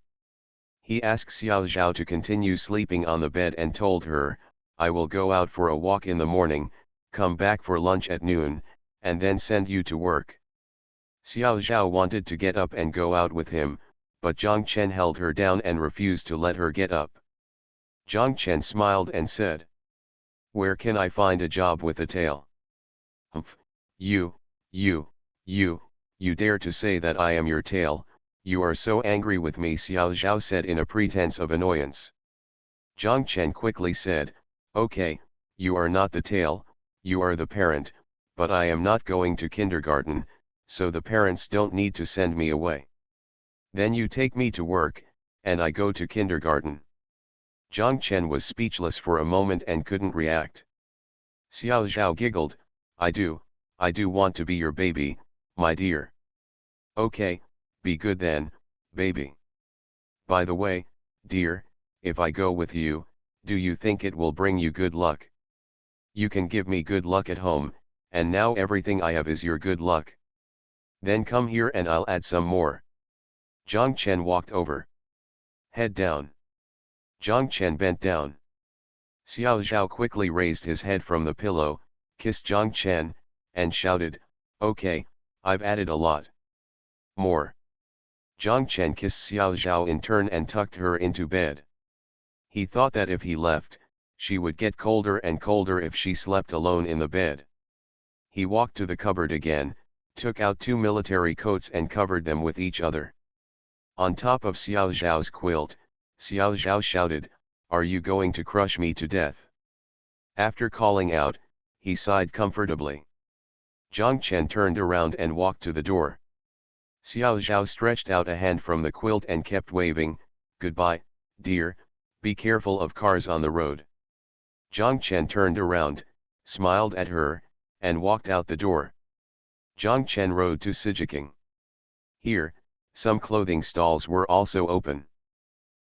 He asked Xiao Zhao to continue sleeping on the bed and told her, "I will go out for a walk in the morning, come back for lunch at noon, and then send you to work." Xiao Zhao wanted to get up and go out with him, but Zhang Chen held her down and refused to let her get up. Zhang Chen smiled and said, "Where can I find a job with a tail?" "Humph, you dare to say that I am your tail, you are so angry with me," Xiao Zhao said in a pretense of annoyance. Zhang Chen quickly said, "Okay, you are not the tail, you are the parent, but I am not going to kindergarten, so the parents don't need to send me away. Then you take me to work, and I go to kindergarten." Zhang Chen was speechless for a moment and couldn't react. Xiao Zhao giggled, I do want to be your baby, my dear." "Okay, be good then, baby. By the way, dear, if I go with you, do you think it will bring you good luck? You can give me good luck at home, and now everything I have is your good luck. Then come here and I'll add some more." Zhang Chen walked over. "Head down." Zhang Chen bent down. Xiao Zhao quickly raised his head from the pillow, kissed Zhang Chen, and shouted, "Okay, I've added a lot more." Zhang Chen kissed Xiao Zhao in turn and tucked her into bed. He thought that if he left, she would get colder and colder if she slept alone in the bed. He walked to the cupboard again, took out 2 military coats and covered them with each other. On top of Xiao Zhao's quilt, Xiao Zhao shouted, "Are you going to crush me to death?" After calling out, he sighed comfortably. Zhang Chen turned around and walked to the door. Xiao Zhao stretched out a hand from the quilt and kept waving, "Goodbye, dear, be careful of cars on the road." Zhang Chen turned around, smiled at her, and walked out the door. Zhang Chen rode to Sijiking. Here, some clothing stalls were also open.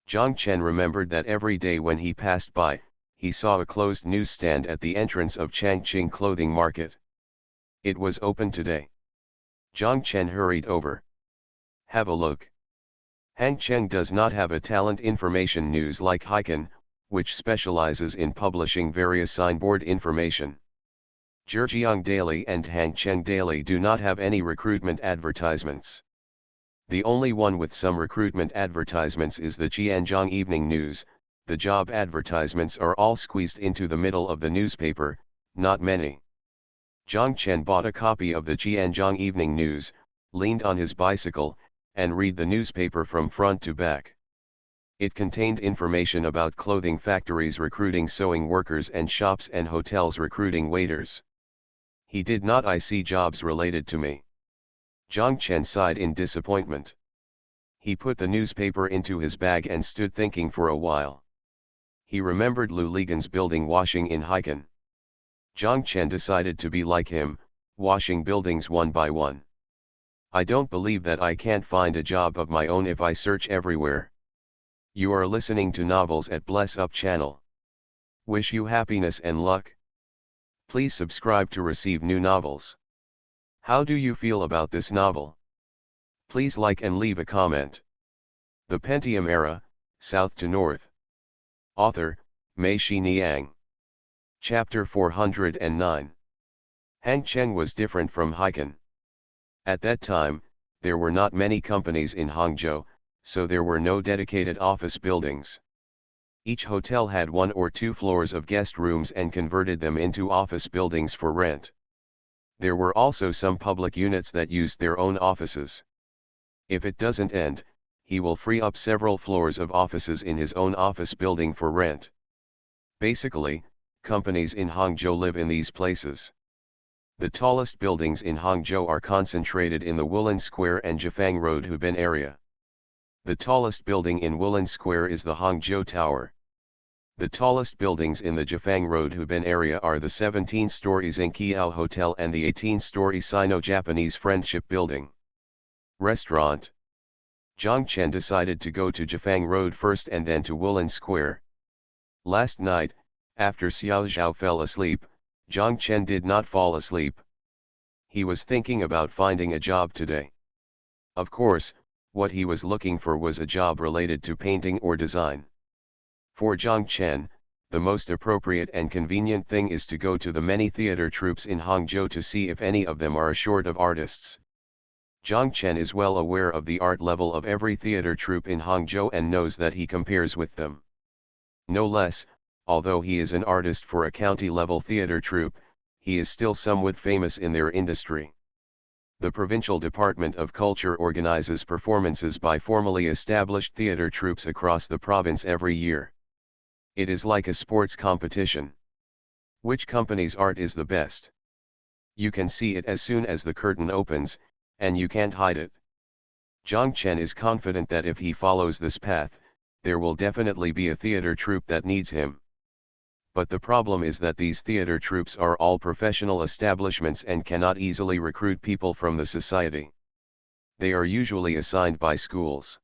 Zhang Chen remembered that every day when he passed by, he saw a closed newsstand at the entrance of Changqing Clothing Market. It was open today. Zhang Chen hurried over. "Have a look." Hangcheng does not have a talent information news like Hiken, which specializes in publishing various signboard information. Zhejiang Daily and Hangcheng Daily do not have any recruitment advertisements. The only one with some recruitment advertisements is the Jianzhong Evening News. The job advertisements are all squeezed into the middle of the newspaper, not many. Zhang Chen bought a copy of the Jianzhong Evening News, leaned on his bicycle, and read the newspaper from front to back. It contained information about clothing factories recruiting sewing workers and shops and hotels recruiting waiters. He did not see jobs related to me. Zhang Chen sighed in disappointment. He put the newspaper into his bag and stood thinking for a while. He remembered Lu Ligan's building washing in Hiken. Zhang Chen decided to be like him, washing buildings one by one. "I don't believe that I can't find a job of my own if I search everywhere." You are listening to Novels at Bless Up channel. Wish you happiness and luck. Please subscribe to receive new novels. How do you feel about this novel? Please like and leave a comment. The Pentium Era, South to North. Author, Mei Xiniang. Chapter 409. Hangcheng was different from Hiken. At that time, there were not many companies in Hangzhou, so there were no dedicated office buildings. Each hotel had 1 or 2 floors of guest rooms and converted them into office buildings for rent. There were also some public units that used their own offices. If it doesn't end, he will free up several floors of offices in his own office building for rent. Basically, companies in Hangzhou live in these places. The tallest buildings in Hangzhou are concentrated in the Woolen Square and Jifang Road Hubin area. The tallest building in Woolen Square is the Hangzhou Tower. The tallest buildings in the Jifang Road Hubei area are the 17-story Xingqiao Hotel and the 18-story Sino-Japanese Friendship Building. Restaurant. Zhang Chen decided to go to Jifang Road first and then to Woolen Square. Last night, after Xiao Zhao fell asleep, Zhang Chen did not fall asleep. He was thinking about finding a job today. Of course, what he was looking for was a job related to painting or design. For Zhang Chen, the most appropriate and convenient thing is to go to the many theater troupes in Hangzhou to see if any of them are short of artists. Zhang Chen is well aware of the art level of every theater troupe in Hangzhou and knows that he compares with them. No less, although he is an artist for a county-level theater troupe, he is still somewhat famous in their industry. The Provincial Department of Culture organizes performances by formally established theater troupes across the province every year. It is like a sports competition. Which company's art is the best? You can see it as soon as the curtain opens, and you can't hide it. Zhang Chen is confident that if he follows this path, there will definitely be a theater troupe that needs him. But the problem is that these theater troupes are all professional establishments and cannot easily recruit people from the society. They are usually assigned by schools.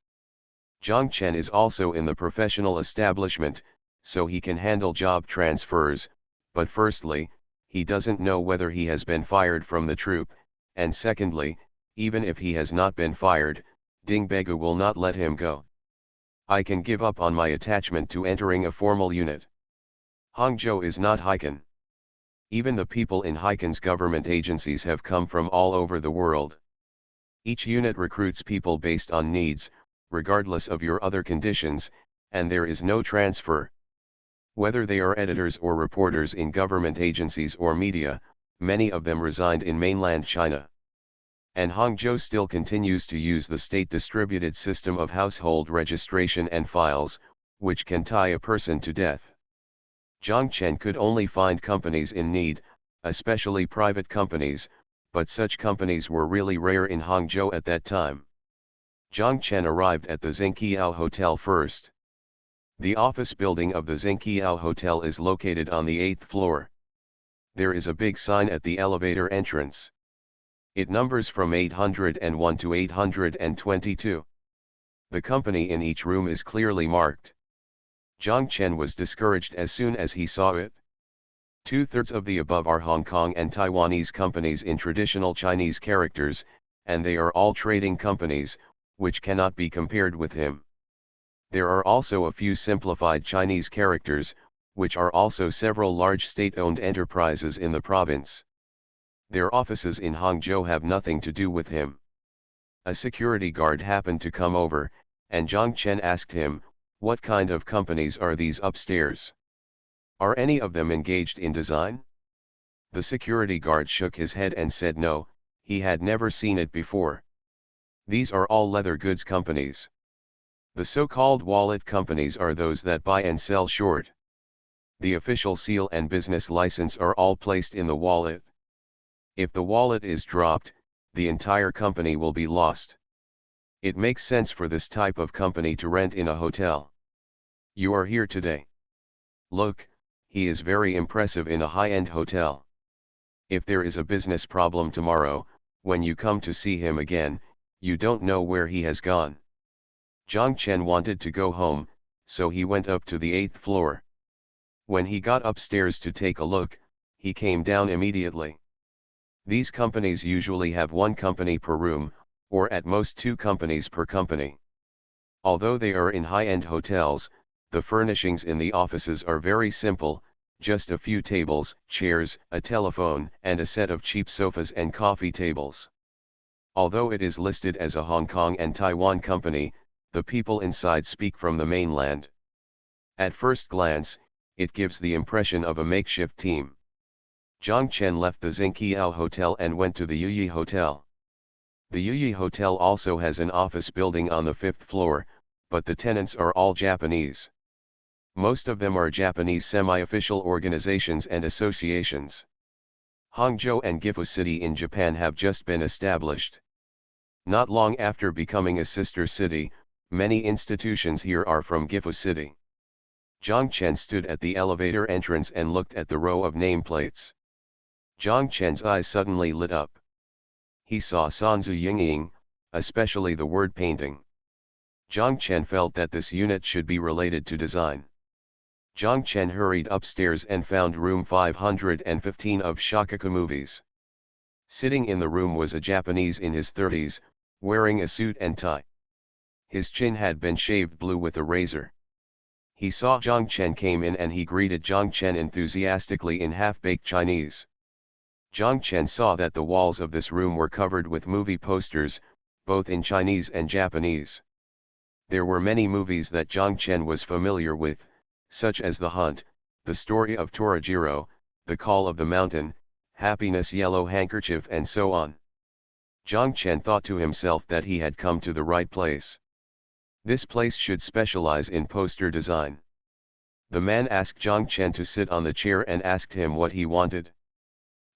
Zhang Chen is also in the professional establishment, so he can handle job transfers, but firstly, he doesn't know whether he has been fired from the troupe, and secondly, even if he has not been fired, Ding Begu will not let him go. I can give up on my attachment to entering a formal unit. Hangzhou is not Haikan. Even the people in Haikan's government agencies have come from all over the world. Each unit recruits people based on needs, regardless of your other conditions, and there is no transfer. Whether they are editors or reporters in government agencies or media, many of them resigned in mainland China. And Hangzhou still continues to use the state-distributed system of household registration and files, which can tie a person to death. Zhang Chen could only find companies in need, especially private companies, but such companies were really rare in Hangzhou at that time. Zhang Chen arrived at the Xingqiao Hotel first. The office building of the Xingqiao Hotel is located on the 8th floor. There is a big sign at the elevator entrance. It numbers from 801 to 822. The company in each room is clearly marked. Zhang Chen was discouraged as soon as he saw it. 2/3 of the above are Hong Kong and Taiwanese companies in traditional Chinese characters, and they are all trading companies, which cannot be compared with him. There are also a few simplified Chinese characters, which are also several large state-owned enterprises in the province. Their offices in Hangzhou have nothing to do with him. A security guard happened to come over, and Zhang Chen asked him, "What kind of companies are these upstairs? Are any of them engaged in design?" The security guard shook his head and said no, he had never seen it before. These are all leather goods companies. The so-called wallet companies are those that buy and sell short. The official seal and business license are all placed in the wallet. If the wallet is dropped, the entire company will be lost. It makes sense for this type of company to rent in a hotel. You are here today. Look, he is very impressive in a high-end hotel. If there is a business problem tomorrow, when you come to see him again, you don't know where he has gone. Zhang Chen wanted to go home, so he went up to the 8th floor. When he got upstairs to take a look, he came down immediately. These companies usually have one company per room, or at most two companies per company. Although they are in high-end hotels, the furnishings in the offices are very simple, just a few tables, chairs, a telephone, and a set of cheap sofas and coffee tables. Although it is listed as a Hong Kong and Taiwan company, the people inside speak from the mainland. At first glance, it gives the impression of a makeshift team. Zhang Chen left the Xingqiao Hotel and went to the Yuyi Hotel. The Yuyi Hotel also has an office building on the 5th floor, but the tenants are all Japanese. Most of them are Japanese semi-official organizations and associations. Hangzhou and Gifu City in Japan have just been established. Not long after becoming a sister city, many institutions here are from Gifu City. Zhang Chen stood at the elevator entrance and looked at the row of nameplates. Zhang Chen's eyes suddenly lit up. He saw Sanzu Yingying, especially the word painting. Zhang Chen felt that this unit should be related to design. Zhang Chen hurried upstairs and found room 515 of Shakaku Movies. Sitting in the room was a Japanese in his 30s, wearing a suit and tie. His chin had been shaved blue with a razor. He saw Zhang Chen came in and he greeted Zhang Chen enthusiastically in half-baked Chinese. Zhang Chen saw that the walls of this room were covered with movie posters, both in Chinese and Japanese. There were many movies that Zhang Chen was familiar with, such as The Hunt, The Story of Torajiro, The Call of the Mountain, Happiness Yellow Handkerchief and so on. Zhang Chen thought to himself that he had come to the right place. This place should specialize in poster design. The man asked Zhang Chen to sit on the chair and asked him what he wanted.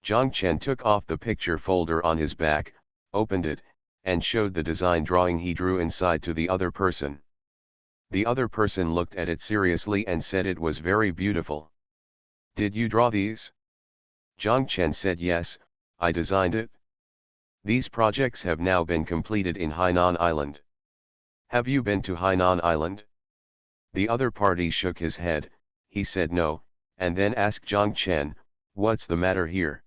Zhang Chen took off the picture folder on his back, opened it, and showed the design drawing he drew inside to the other person. The other person looked at it seriously and said it was very beautiful. "Did you draw these?" Zhang Chen said, "Yes, I designed it. These projects have now been completed in Hainan Island. Have you been to Hainan Island?" The other party shook his head. He said no, and then asked Zhang Chen, "What's the matter here?"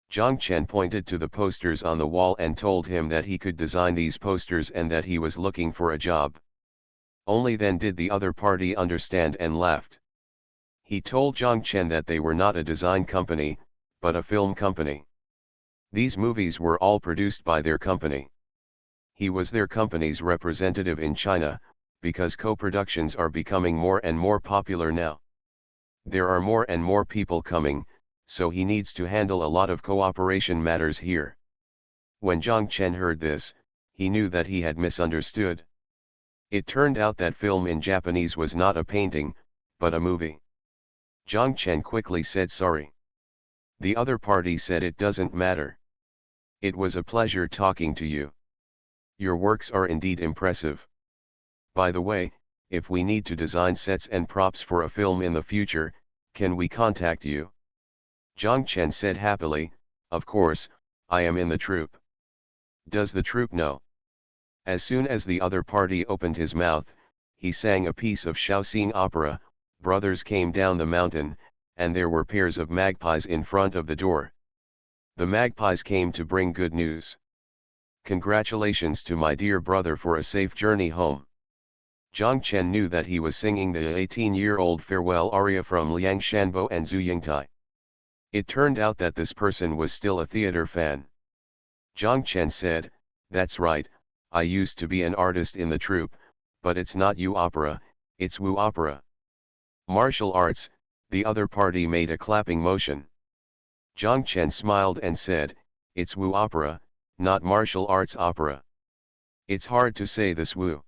Zhang Chen pointed to the posters on the wall and told him that he could design these posters and that he was looking for a job. Only then did the other party understand and laughed. He told Zhang Chen that they were not a design company, but a film company. These movies were all produced by their company. He was their company's representative in China, because co-productions are becoming more and more popular now. There are more and more people coming, so he needs to handle a lot of cooperation matters here. When Zhang Chen heard this, he knew that he had misunderstood. It turned out that film in Japanese was not a painting, but a movie. Zhang Chen quickly said sorry. The other party said it doesn't matter. It was a pleasure talking to you. Your works are indeed impressive. By the way, if we need to design sets and props for a film in the future, can we contact you? Zhang Chen said happily, "Of course, I am in the troupe." "Does the troupe know?" As soon as the other party opened his mouth, he sang a piece of Shaoxing opera, Brothers Came Down the Mountain, and there were pairs of magpies in front of the door. The magpies came to bring good news. "Congratulations to my dear brother for a safe journey home." Zhang Chen knew that he was singing the 18-year-old farewell aria from Liang Shanbo and Zhu Yingtai. It turned out that this person was still a theater fan. Zhang Chen said, "That's right, I used to be an artist in the troupe, but it's not Yu opera, it's Wu opera." "Martial arts," the other party made a clapping motion. Zhang Chen smiled and said, "It's Wu opera, not martial arts opera. It's hard to say this Wu."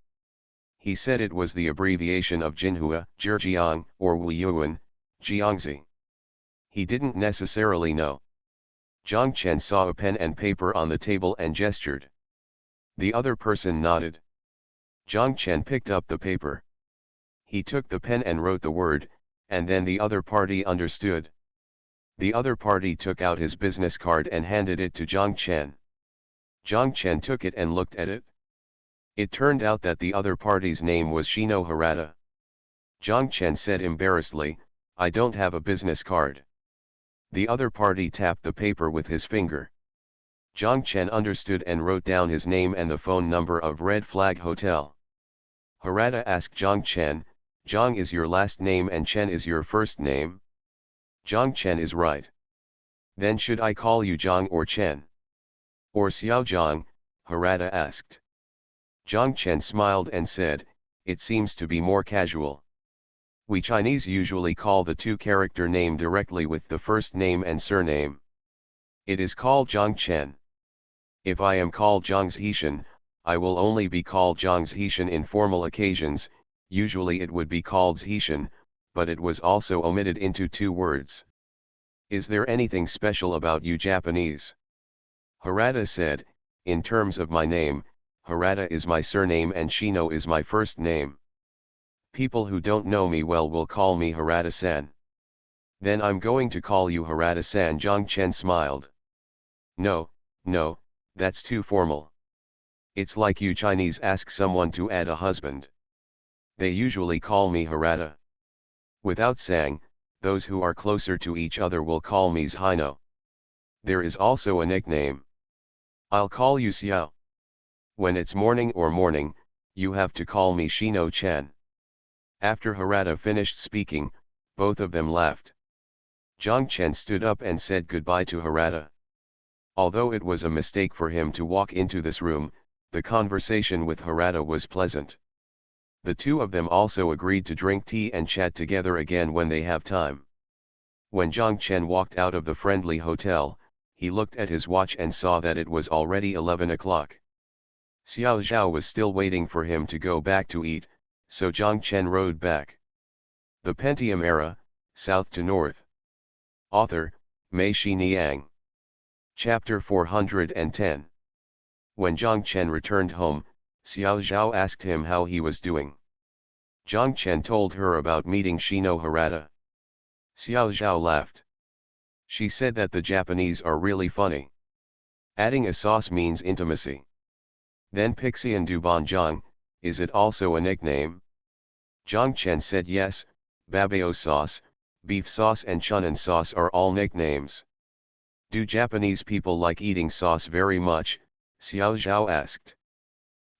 He said it was the abbreviation of Jinhua, Zhejiang, or Wu Yuan, Jiangzi. He didn't necessarily know. Zhang Chen saw a pen and paper on the table and gestured. The other person nodded. Zhang Chen picked up the paper. He took the pen and wrote the word, and then the other party understood. The other party took out his business card and handed it to Zhang Chen. Zhang Chen took it and looked at it. It turned out that the other party's name was Shino Harada. Zhang Chen said embarrassedly, "I don't have a business card." The other party tapped the paper with his finger. Zhang Chen understood and wrote down his name and the phone number of Red Flag Hotel. Harada asked Zhang Chen, "Zhang is your last name and Chen is your first name?" "Zhang Chen is right." "Then should I call you Zhang or Chen?" "Or Xiao Zhang?" Harada asked. Zhang Chen smiled and said, "It seems to be more casual. We Chinese usually call the two-character name directly with the first name and surname. It is called Zhang Chen. If I am called Zhang Zhishan, I will only be called Zhang Zhishan in formal occasions, usually it would be called Zhishan, but it was also omitted into two words. Is there anything special about you Japanese?" Harada said, "In terms of my name, Harada is my surname and Shino is my first name. People who don't know me well will call me Harada-san. Then I'm going to call you Harada-san. Zhang Chen smiled. No, no, that's too formal. It's like you Chinese ask someone to add a husband. They usually call me Harada. Without saying, those who are closer to each other will call me Zhino. There is also a nickname. I'll call you Xiao. When it's morning, you have to call me Shino-chan. After Harada finished speaking, both of them left. Zhang Chen stood up and said goodbye to Harada. Although it was a mistake for him to walk into this room, the conversation with Harada was pleasant. The two of them also agreed to drink tea and chat together again when they have time. When Zhang Chen walked out of the friendly hotel, he looked at his watch and saw that it was already 11 o'clock. Xiao Zhao was still waiting for him to go back to eat, so Zhang Chen rode back. The Pentium Era, South to North. Author, Mei Xiniang. Chapter 410. When Zhang Chen returned home, Xiao Zhao asked him how he was doing. Zhang Chen told her about meeting Shino Harada. Xiao Zhao laughed. She said that the Japanese are really funny. Adding a sauce means intimacy. Then Pixian Dubanjiang, is it also a nickname? Zhang Chen said yes, Babao sauce, beef sauce and Chunan sauce are all nicknames. Do Japanese people like eating sauce very much? Xiao Zhao asked.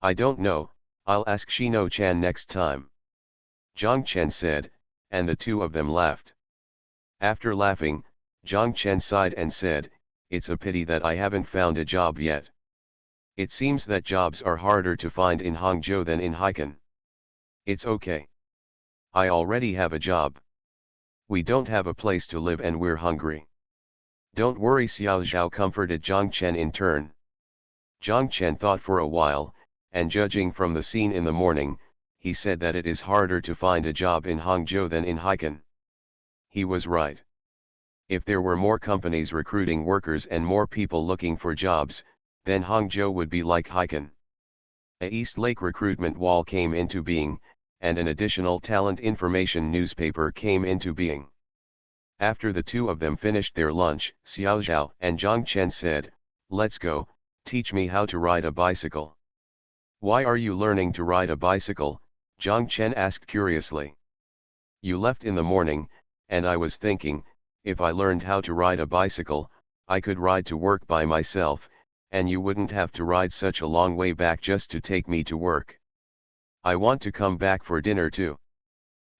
I don't know, I'll ask Shino-chan next time. Zhang Chen said, and the two of them laughed. After laughing, Zhang Chen sighed and said, it's a pity that I haven't found a job yet. It seems that jobs are harder to find in Hangzhou than in Haikan. It's okay. I already have a job. We don't have a place to live and we're hungry. Don't worry, Xiao Zhao comforted Zhang Chen in turn. Zhang Chen thought for a while, and judging from the scene in the morning, he said that it is harder to find a job in Hangzhou than in Haikan. He was right. If there were more companies recruiting workers and more people looking for jobs, then Hangzhou would be like Haikan. A East Lake recruitment wall came into being, and an additional talent information newspaper came into being. After the two of them finished their lunch, Xiao Zhao and Zhang Chen said, let's go, teach me how to ride a bicycle. Why are you learning to ride a bicycle? Zhang Chen asked curiously. You left in the morning, and I was thinking, if I learned how to ride a bicycle, I could ride to work by myself, and you wouldn't have to ride such a long way back just to take me to work. I want to come back for dinner too.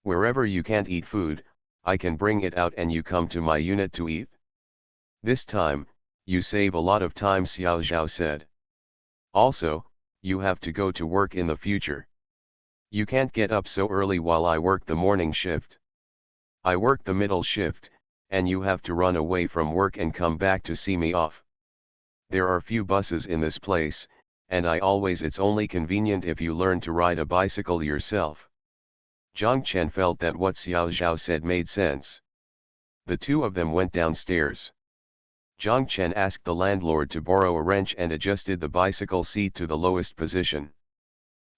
Wherever you can't eat food, I can bring it out and you come to my unit to eat. This time, you save a lot of time, Xiao Zhao said. Also, you have to go to work in the future. You can't get up so early while I work the morning shift. I work the middle shift, and you have to run away from work and come back to see me off. There are few buses in this place, and it's only convenient if you learn to ride a bicycle yourself. Zhang Chen felt that what Xiao Zhao said made sense. The two of them went downstairs. Zhang Chen asked the landlord to borrow a wrench and adjusted the bicycle seat to the lowest position.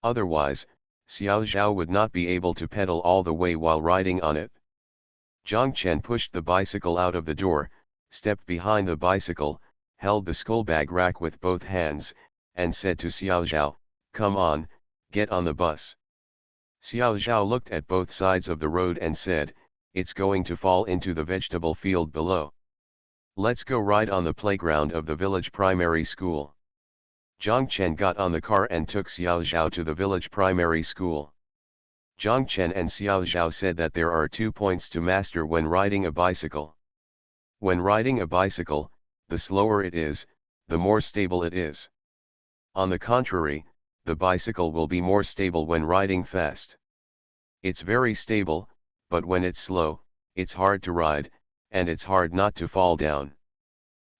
Otherwise, Xiao Zhao would not be able to pedal all the way while riding on it. Zhang Chen pushed the bicycle out of the door, stepped behind the bicycle, held the schoolbag rack with both hands, and said to Xiao Zhao, come on, get on the bus. Xiao Zhao looked at both sides of the road and said, it's going to fall into the vegetable field below. Let's go ride on the playground of the village primary school. Zhang Chen got on the car and took Xiao Zhao to the village primary school. Zhang Chen and Xiao Zhao said that there are 2 points to master when riding a bicycle. When riding a bicycle, the slower it is, the more stable it is. On the contrary, the bicycle will be more stable when riding fast. It's very stable, but when it's slow, it's hard to ride, and it's hard not to fall down.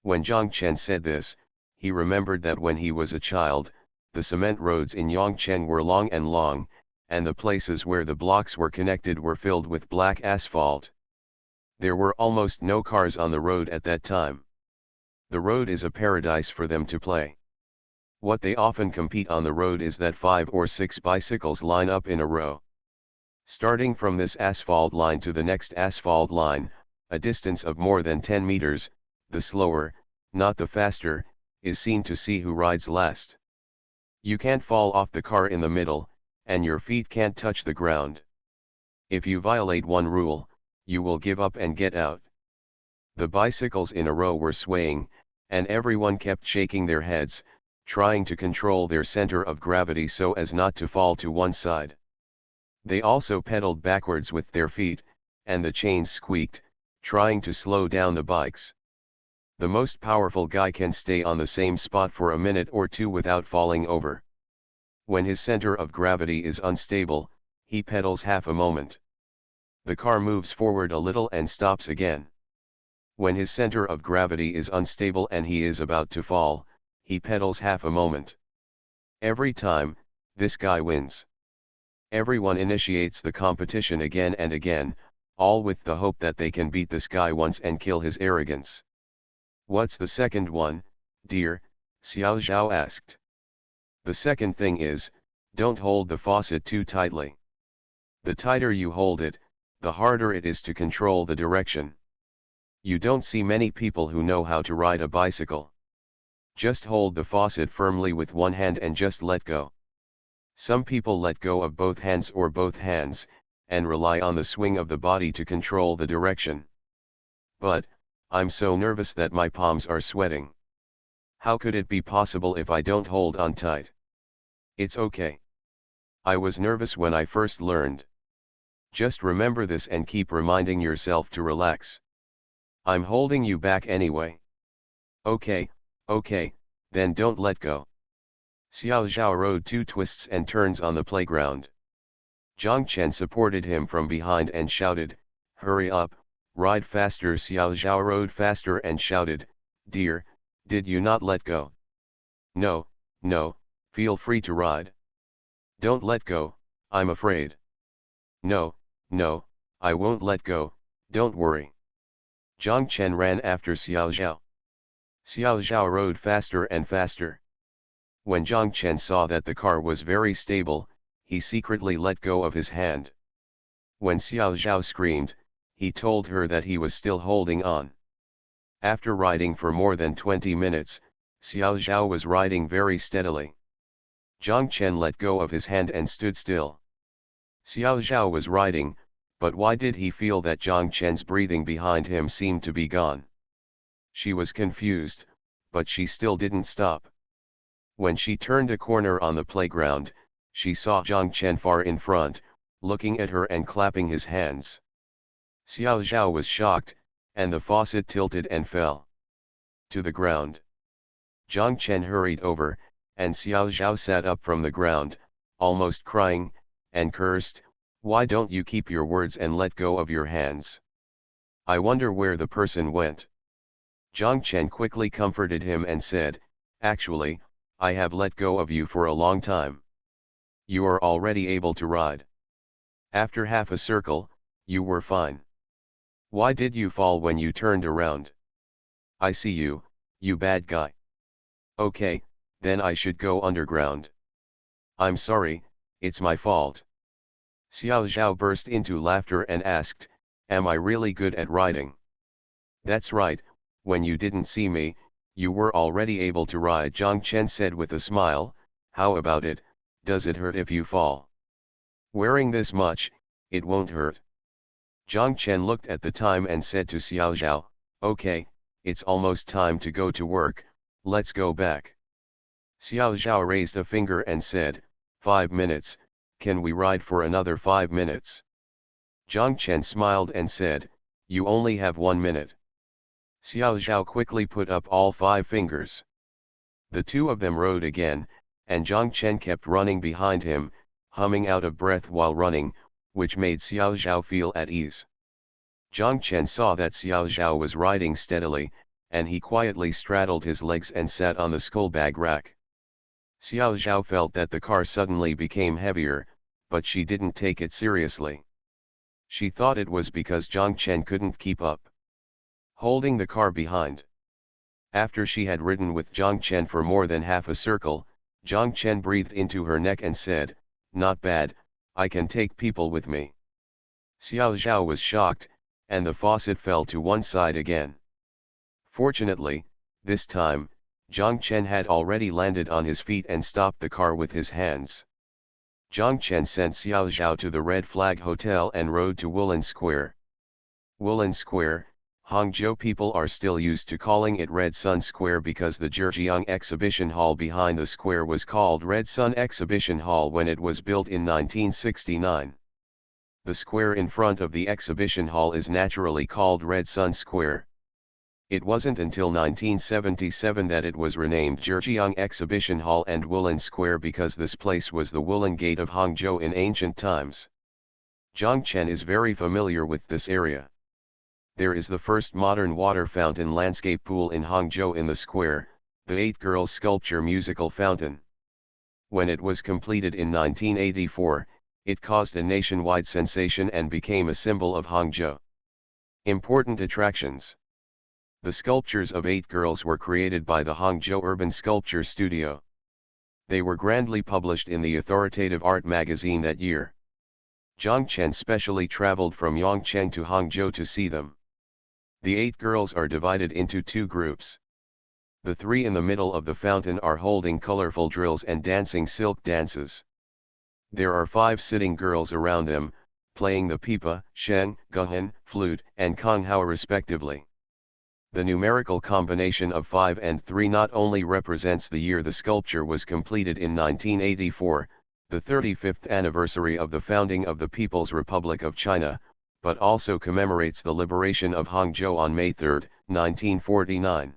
When Zhang Chen said this, he remembered that when he was a child, the cement roads in Yongcheng were long, and the places where the blocks were connected were filled with black asphalt. There were almost no cars on the road at that time. The road is a paradise for them to play. What they often compete on the road is that 5 or 6 bicycles line up in a row. Starting from this asphalt line to the next asphalt line, a distance of more than 10 meters, the slower, not the faster, is seen to see who rides last. You can't fall off the car in the middle, and your feet can't touch the ground. If you violate one rule, you will give up and get out. The bicycles in a row were swaying, and everyone kept shaking their heads, trying to control their center of gravity so as not to fall to one side. They also pedaled backwards with their feet, and the chains squeaked, trying to slow down the bikes. The most powerful guy can stay on the same spot for a minute or two without falling over. When his center of gravity is unstable, he pedals half a moment. The car moves forward a little and stops again. When his center of gravity is unstable and he is about to fall, he pedals half a moment. Every time, this guy wins. Everyone initiates the competition again and again, all with the hope that they can beat this guy once and kill his arrogance. "What's the second one, dear?" Xiao Zhao asked. "The second thing is, don't hold the faucet too tightly. The tighter you hold it, the harder it is to control the direction. You don't see many people who know how to ride a bicycle. Just hold the faucet firmly with one hand and just let go. Some people let go of both hands or both hands, and rely on the swing of the body to control the direction. But, I'm so nervous that my palms are sweating. How could it be possible if I don't hold on tight? It's okay. I was nervous when I first learned. Just remember this and keep reminding yourself to relax. I'm holding you back anyway." "Okay, okay, then don't let go." Xiao Zhao rode 2 twists and turns on the playground. Zhang Chen supported him from behind and shouted, "Hurry up, ride faster." Xiao Zhao rode faster and shouted, "Dear, did you not let go?" "No, no, feel free to ride." "Don't let go, I'm afraid." "No, no, I won't let go, don't worry." Zhang Chen ran after Xiao Zhao. Xiao Zhao rode faster and faster. When Zhang Chen saw that the car was very stable, he secretly let go of his hand. When Xiao Zhao screamed, he told her that he was still holding on. After riding for more than 20 minutes, Xiao Zhao was riding very steadily. Zhang Chen let go of his hand and stood still. Xiao Zhao was riding, but why did he feel that Zhang Chen's breathing behind him seemed to be gone? She was confused, but she still didn't stop. When she turned a corner on the playground, she saw Zhang Chen far in front, looking at her and clapping his hands. Xiao Zhao was shocked, and the faucet tilted and fell to the ground. Zhang Chen hurried over, and Xiao Zhao sat up from the ground, almost crying, and cursed, "Why don't you keep your words and let go of your hands? I wonder where the person went." Zhang Chen quickly comforted him and said, "Actually, I have let go of you for a long time. You are already able to ride. After half a circle, you were fine. Why did you fall when you turned around? I see you, you bad guy. Okay, then I should go underground. I'm sorry, it's my fault." Xiao Zhao burst into laughter and asked, "Am I really good at riding?" "That's right, when you didn't see me, you were already able to ride," Zhang Chen said with a smile. "How about it, does it hurt if you fall?" "Wearing this much, it won't hurt." Zhang Chen looked at the time and said to Xiao Zhao, "Okay, it's almost time to go to work, let's go back." Xiao Zhao raised a finger and said, 5 minutes, can we ride for another 5 minutes? Zhang Chen smiled and said, "You only have 1 minute." Xiao Zhao quickly put up all 5 fingers. The two of them rode again, and Zhang Chen kept running behind him, humming out of breath while running, which made Xiao Zhao feel at ease. Zhang Chen saw that Xiao Zhao was riding steadily, and he quietly straddled his legs and sat on the school bag rack. Xiao Zhao felt that the car suddenly became heavier, but she didn't take it seriously. She thought it was because Zhang Chen couldn't keep up holding the car behind. After she had ridden with Zhang Chen for more than half a circle, Zhang Chen breathed into her neck and said, "Not bad, I can take people with me." Xiao Zhao was shocked, and the faucet fell to one side again. Fortunately, this time, Zhang Chen had already landed on his feet and stopped the car with his hands. Zhang Chen sent Xiao Zhao to the Red Flag Hotel and rode to Woolen Square. Woolen Square, Hangzhou people are still used to calling it Red Sun Square because the Zhejiang Exhibition Hall behind the square was called Red Sun Exhibition Hall when it was built in 1969. The square in front of the exhibition hall is naturally called Red Sun Square. It wasn't until 1977 that it was renamed Zhejiang Exhibition Hall and Woolen Square because this place was the Woolen Gate of Hangzhou in ancient times. Zhang Chen is very familiar with this area. There is the first modern water fountain landscape pool in Hangzhou in the square, the 8 Girls sculpture musical fountain. When it was completed in 1984, it caused a nationwide sensation and became a symbol of Hangzhou. Important attractions. The sculptures of 8 girls were created by the Hangzhou Urban Sculpture Studio. They were grandly published in the authoritative art magazine that year. Zhang Chen specially traveled from Yongcheng to Hangzhou to see them. The 8 girls are divided into 2 groups. The 3 in the middle of the fountain are holding colorful drills and dancing silk dances. There are 5 sitting girls around them, playing the pipa, sheng, guhen, flute, and konghao respectively. The numerical combination of 5 and 3 not only represents the year the sculpture was completed in 1984, the 35th anniversary of the founding of the People's Republic of China, but also commemorates the liberation of Hangzhou on May 3, 1949.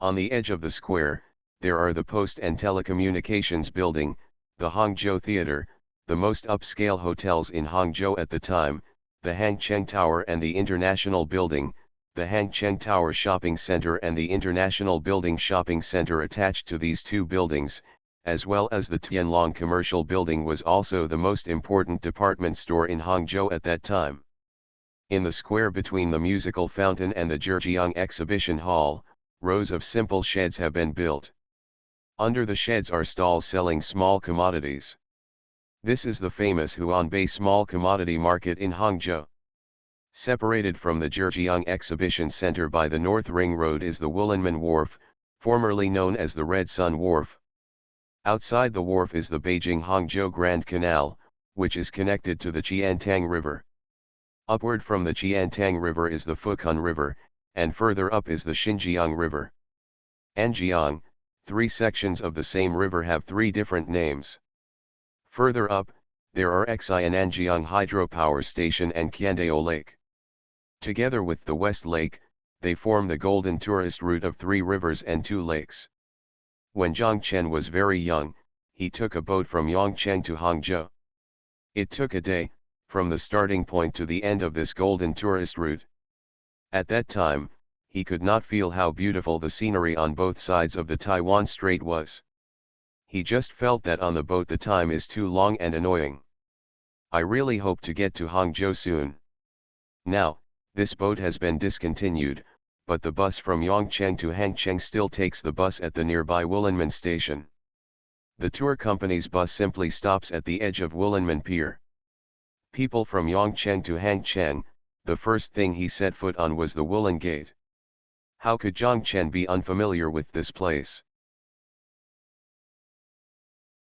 On the edge of the square, there are the Post and Telecommunications Building, the Hangzhou Theater, the most upscale hotels in Hangzhou at the time, the Hangcheng Tower and the International Building, the Hangcheng Tower Shopping Center and the International Building Shopping Center attached to these 2 buildings, as well as the Tianlong Commercial Building was also the most important department store in Hangzhou at that time. In the square between the musical fountain and the Zhejiang Exhibition Hall, rows of simple sheds have been built. Under the sheds are stalls selling small commodities. This is the famous Huanbei Small Commodity Market in Hangzhou. Separated from the Zhejiang Exhibition Center by the North Ring Road is the Woolenman Wharf, formerly known as the Red Sun Wharf. Outside the wharf is the Beijing-Hangzhou Grand Canal, which is connected to the Qiantang River. Upward from the Qiantang River is the Fukun River, and further up is the Xinjiang River. Anjiang, 3 sections of the same river have 3 different names. Further up, there are Xi and Anjiang Hydropower Station and Qiandao Lake. Together with the West Lake, they form the golden tourist route of 3 rivers and 2 lakes. When Zhang Chen was very young, he took a boat from Yongcheng to Hangzhou. It took a day, from the starting point to the end of this golden tourist route. At that time, he could not feel how beautiful the scenery on both sides of the Taiwan Strait was. He just felt that on the boat the time is too long and annoying. I really hope to get to Hangzhou soon. Now, this boat has been discontinued, but the bus from Yongcheng to Hangcheng still takes the bus at the nearby Woolenman station. The tour company's bus simply stops at the edge of Woolenman Pier. People from Yongcheng to Hangcheng, the first thing he set foot on was the Woolen Gate. How could Zhang Chen be unfamiliar with this place?